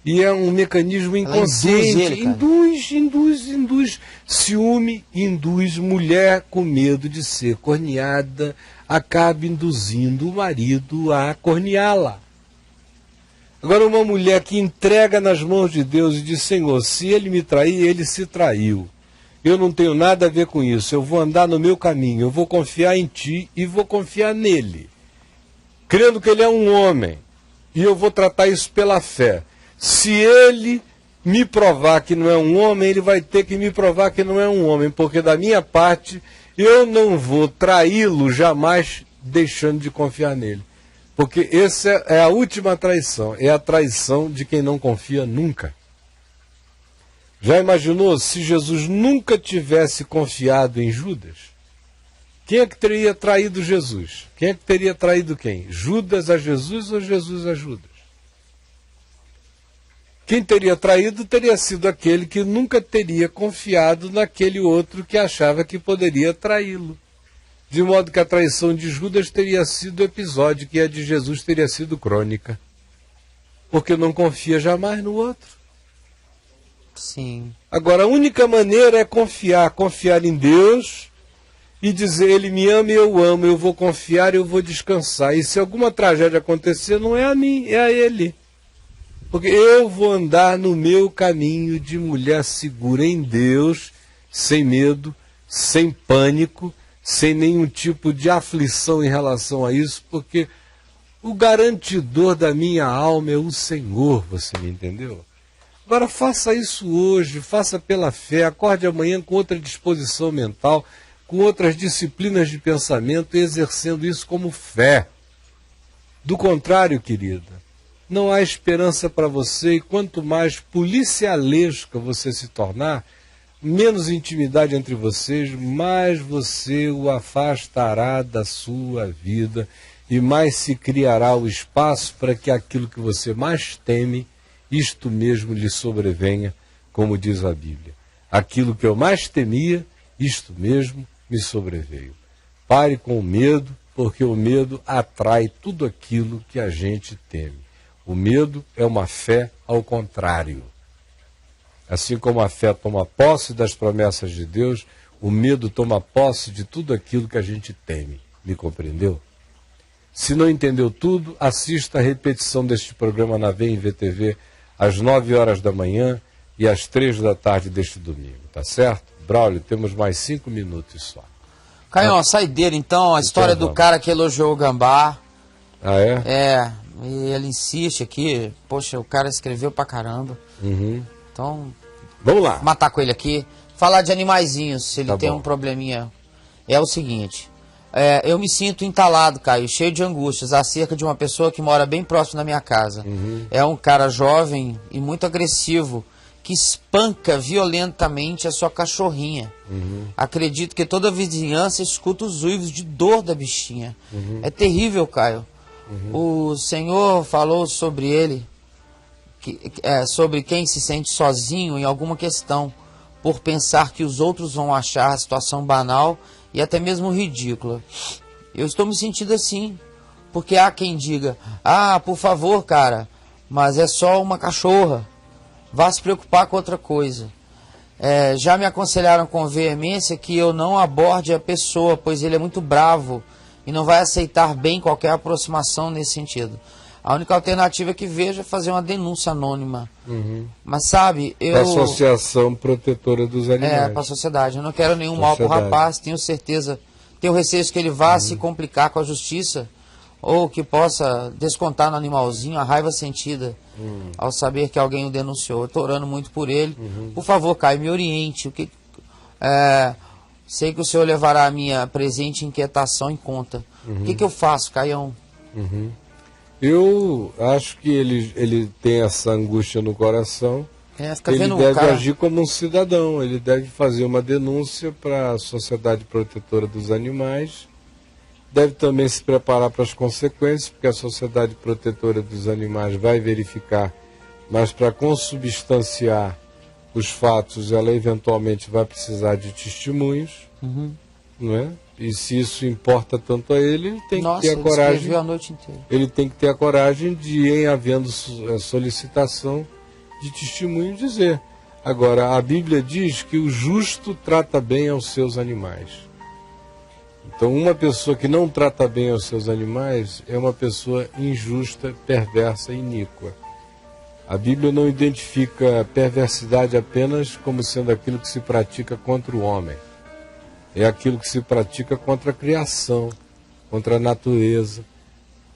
E é um mecanismo inconsciente. Induz. Ciúme induz mulher com medo de ser corneada, acaba induzindo o marido a corneá-la. Agora, uma mulher que entrega nas mãos de Deus e diz: Senhor, se ele me trair, ele se traiu. Eu não tenho nada a ver com isso. Eu vou andar no meu caminho. Eu vou confiar em ti e vou confiar nele, crendo que ele é um homem. E eu vou tratar isso pela fé. Se ele me provar que não é um homem, ele vai ter que me provar que não é um homem, porque da minha parte eu não vou traí-lo jamais, deixando de confiar nele. Porque essa é a última traição, é a traição de quem não confia nunca. Já imaginou se Jesus nunca tivesse confiado em Judas? Quem é que teria traído Jesus? Quem é que teria traído quem? Judas a Jesus ou Jesus a Judas? Quem teria traído teria sido aquele que nunca teria confiado naquele outro que achava que poderia traí-lo. De modo que a traição de Judas teria sido episódica e a de Jesus teria sido crônica. Porque não confia jamais no outro. Sim. Agora, a única maneira é confiar em Deus e dizer: ele me ama e eu amo, eu vou confiar e eu vou descansar. E se alguma tragédia acontecer, não é a mim, é a ele. Porque eu vou andar no meu caminho de mulher segura em Deus, sem medo, sem pânico, sem nenhum tipo de aflição em relação a isso, porque o garantidor da minha alma é o Senhor, você me entendeu? Agora faça isso hoje, faça pela fé, acorde amanhã com outra disposição mental, com outras disciplinas de pensamento, exercendo isso como fé. Do contrário, querida, não há esperança para você, e quanto mais policialesca você se tornar, menos intimidade entre vocês, mais você o afastará da sua vida e mais se criará o espaço para que aquilo que você mais teme, isto mesmo lhe sobrevenha, como diz a Bíblia. Aquilo que eu mais temia, isto mesmo me sobreveio. Pare com o medo, porque o medo atrai tudo aquilo que a gente teme. O medo é uma fé ao contrário. Assim como a fé toma posse das promessas de Deus, o medo toma posse de tudo aquilo que a gente teme. Me compreendeu? Se não entendeu tudo, assista a repetição deste programa na VMVTV às 9 horas da manhã e às 3 da tarde deste domingo, tá certo? Braulio, temos mais 5 minutos só. Caio, a saideira então, a história do cara que elogiou o gambá. Ah, é? É, e ele insiste aqui, poxa, o cara escreveu pra caramba. Então, vamos lá. matar com ele aqui. Falar de animaizinhos, se ele Tá tem bom. um probleminha. É o seguinte, eu me sinto entalado, Caio, cheio de angústias, acerca de uma pessoa que mora bem próximo da minha casa. É um cara jovem e muito agressivo, que espanca violentamente a sua cachorrinha. Acredito que toda a vizinhança escuta os uivos de dor da bichinha. É terrível, Caio. O Senhor falou sobre ele, sobre quem se sente sozinho em alguma questão, por pensar que os outros vão achar a situação banal e até mesmo ridícula. Eu estou me sentindo assim, porque há quem diga, por favor, cara, mas é só uma cachorra, vá se preocupar com outra coisa. Já me aconselharam com veemência que eu não aborde a pessoa, pois ele é muito bravo e não vai aceitar bem qualquer aproximação nesse sentido. A única alternativa que vejo é fazer uma denúncia anônima. Mas sabe, eu... A Associação Protetora dos Animais. para a sociedade. Eu não quero nenhum mal para o rapaz, tenho certeza. Tenho receio que ele vá se complicar com a justiça, ou que possa descontar no animalzinho a raiva sentida ao saber que alguém o denunciou. Eu estou orando muito por ele. Por favor, Caio, me oriente. Sei que o senhor levará a minha presente inquietação em conta. O que eu faço, Caião? Eu acho que ele tem essa angústia no coração. Ele deve agir como um cidadão. Ele deve fazer uma denúncia para a Sociedade Protetora dos Animais. Deve também se preparar para as consequências, porque a Sociedade Protetora dos Animais vai verificar, mas para consubstanciar os fatos, ela eventualmente vai precisar de testemunhos, não é? E se isso importa tanto a ele, ele tem que ter a coragem. A noite inteira. Ele tem que ter a coragem de, em havendo solicitação de testemunho, dizer. Agora, a Bíblia diz que o justo trata bem aos seus animais. Então, uma pessoa que não trata bem aos seus animais é uma pessoa injusta, perversa e iníqua. A Bíblia não identifica perversidade apenas como sendo aquilo que se pratica contra o homem. É aquilo que se pratica contra a criação, contra a natureza,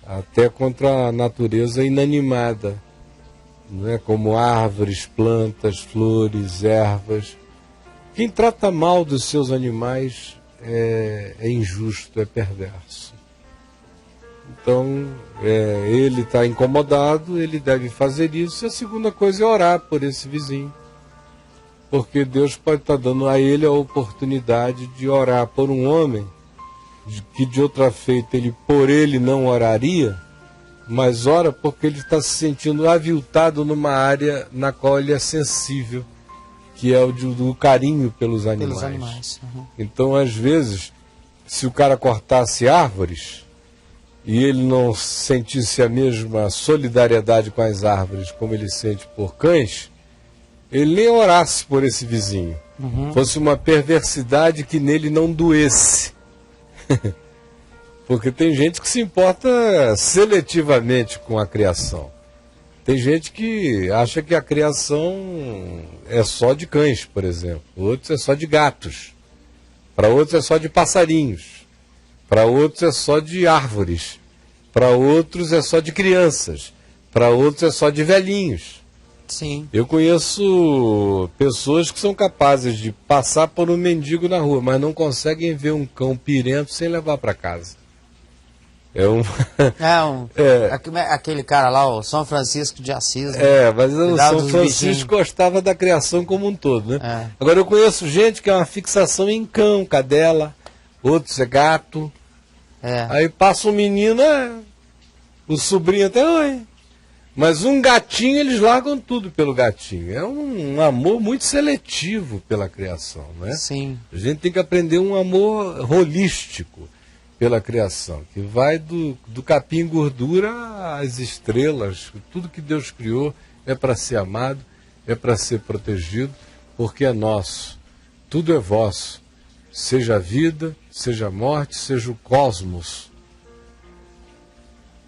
até contra a natureza inanimada, não é? Como árvores, plantas, flores, ervas. Quem trata mal dos seus animais é injusto, é perverso. Então, ele está incomodado, ele deve fazer isso. E a segunda coisa é orar por esse vizinho. Porque Deus pode estar dando a ele a oportunidade de orar por um homem que de outra feita ele por ele não oraria, mas ora porque ele está se sentindo aviltado numa área na qual ele é sensível, que é o do carinho pelos animais. Então, às vezes, se o cara cortasse árvores e ele não sentisse a mesma solidariedade com as árvores como ele sente por cães, ele nem orasse por esse vizinho. Fosse uma perversidade que nele não doesse. Porque tem gente que se importa seletivamente com a criação. Tem gente que acha que a criação é só de cães, por exemplo. Outros é só de gatos. Para outros é só de passarinhos. Para outros é só de árvores. Para outros é só de crianças. Para outros é só de velhinhos. Sim. Eu conheço pessoas que são capazes de passar por um mendigo na rua, mas não conseguem ver um cão pirento sem levar para casa. Aquele cara lá, o São Francisco de Assis. Mas o São Francisco gostava da criação como um todo, né? Agora eu conheço gente que é uma fixação em cão, cadela, outros é gato. Aí passa um menino, o sobrinho até, oi. Mas um gatinho, eles largam tudo pelo gatinho. É um amor muito seletivo pela criação, né? Sim. A gente tem que aprender um amor holístico pela criação, que vai do capim gordura às estrelas. Tudo que Deus criou é para ser amado, é para ser protegido, porque é nosso. Tudo é vosso. Seja a vida, seja a morte, seja o cosmos.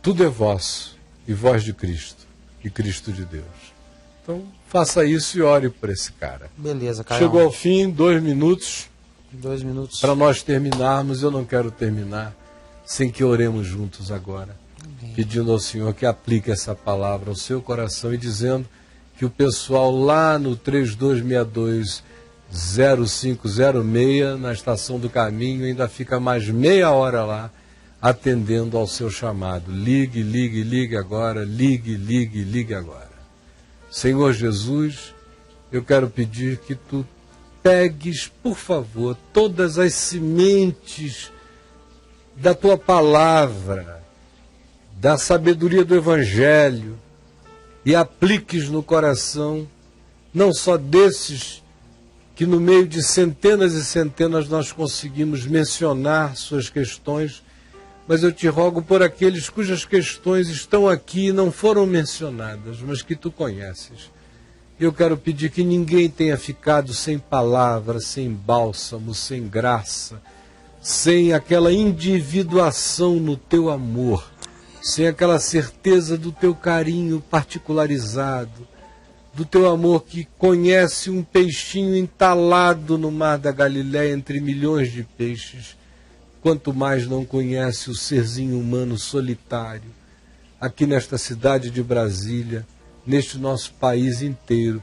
Tudo é vosso. E voz de Cristo, e Cristo de Deus. Então, faça isso e ore por esse cara. Beleza, Caio. Chegou ao fim, 2 minutos. 2 minutos. Para nós terminarmos, eu não quero terminar sem que oremos juntos agora. Amém. Pedindo ao Senhor que aplique essa palavra ao seu coração e dizendo que o pessoal lá no 3262-0506, na Estação do Caminho, ainda fica mais meia hora lá, atendendo ao seu chamado. Ligue, ligue, ligue agora, ligue, ligue, ligue agora. Senhor Jesus, eu quero pedir que tu pegues, por favor, todas as sementes da tua palavra, da sabedoria do Evangelho, e apliques no coração, não só desses que no meio de centenas e centenas nós conseguimos mencionar suas questões, mas eu te rogo por aqueles cujas questões estão aqui e não foram mencionadas, mas que tu conheces. Eu quero pedir que ninguém tenha ficado sem palavra, sem bálsamo, sem graça, sem aquela individuação no teu amor, sem aquela certeza do teu carinho particularizado, do teu amor que conhece um peixinho entalado no mar da Galiléia entre milhões de peixes, quanto mais não conhece o serzinho humano solitário, aqui nesta cidade de Brasília, neste nosso país inteiro,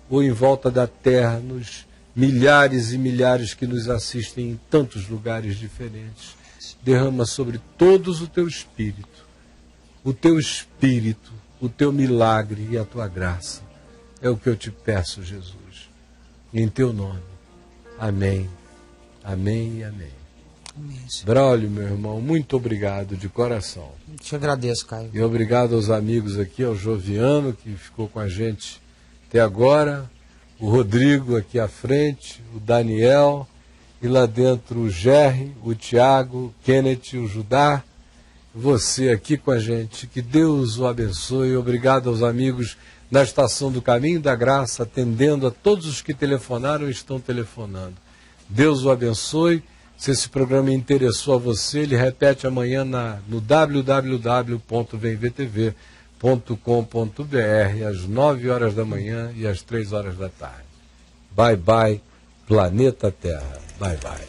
ou em volta da terra, nos milhares e milhares que nos assistem em tantos lugares diferentes. Derrama sobre todos o teu espírito, o teu milagre e a tua graça. É o que eu te peço, Jesus. Em teu nome. Amém. Amém e amém. Braulio, meu irmão, muito obrigado de coração. Te agradeço, Caio. E obrigado aos amigos aqui, ao Joviano, que ficou com a gente até agora, o Rodrigo aqui à frente, o Daniel, e lá dentro o Gerry, o Tiago, o Kenneth, o Judá, você aqui com a gente. Que Deus o abençoe. Obrigado aos amigos na Estação do Caminho da Graça, atendendo a todos os que telefonaram e estão telefonando. Deus o abençoe. Se esse programa interessou a você, ele repete amanhã no www.vemvtv.com.br às 9 horas da manhã e às 3 horas da tarde. Bye, bye, planeta Terra. Bye, bye.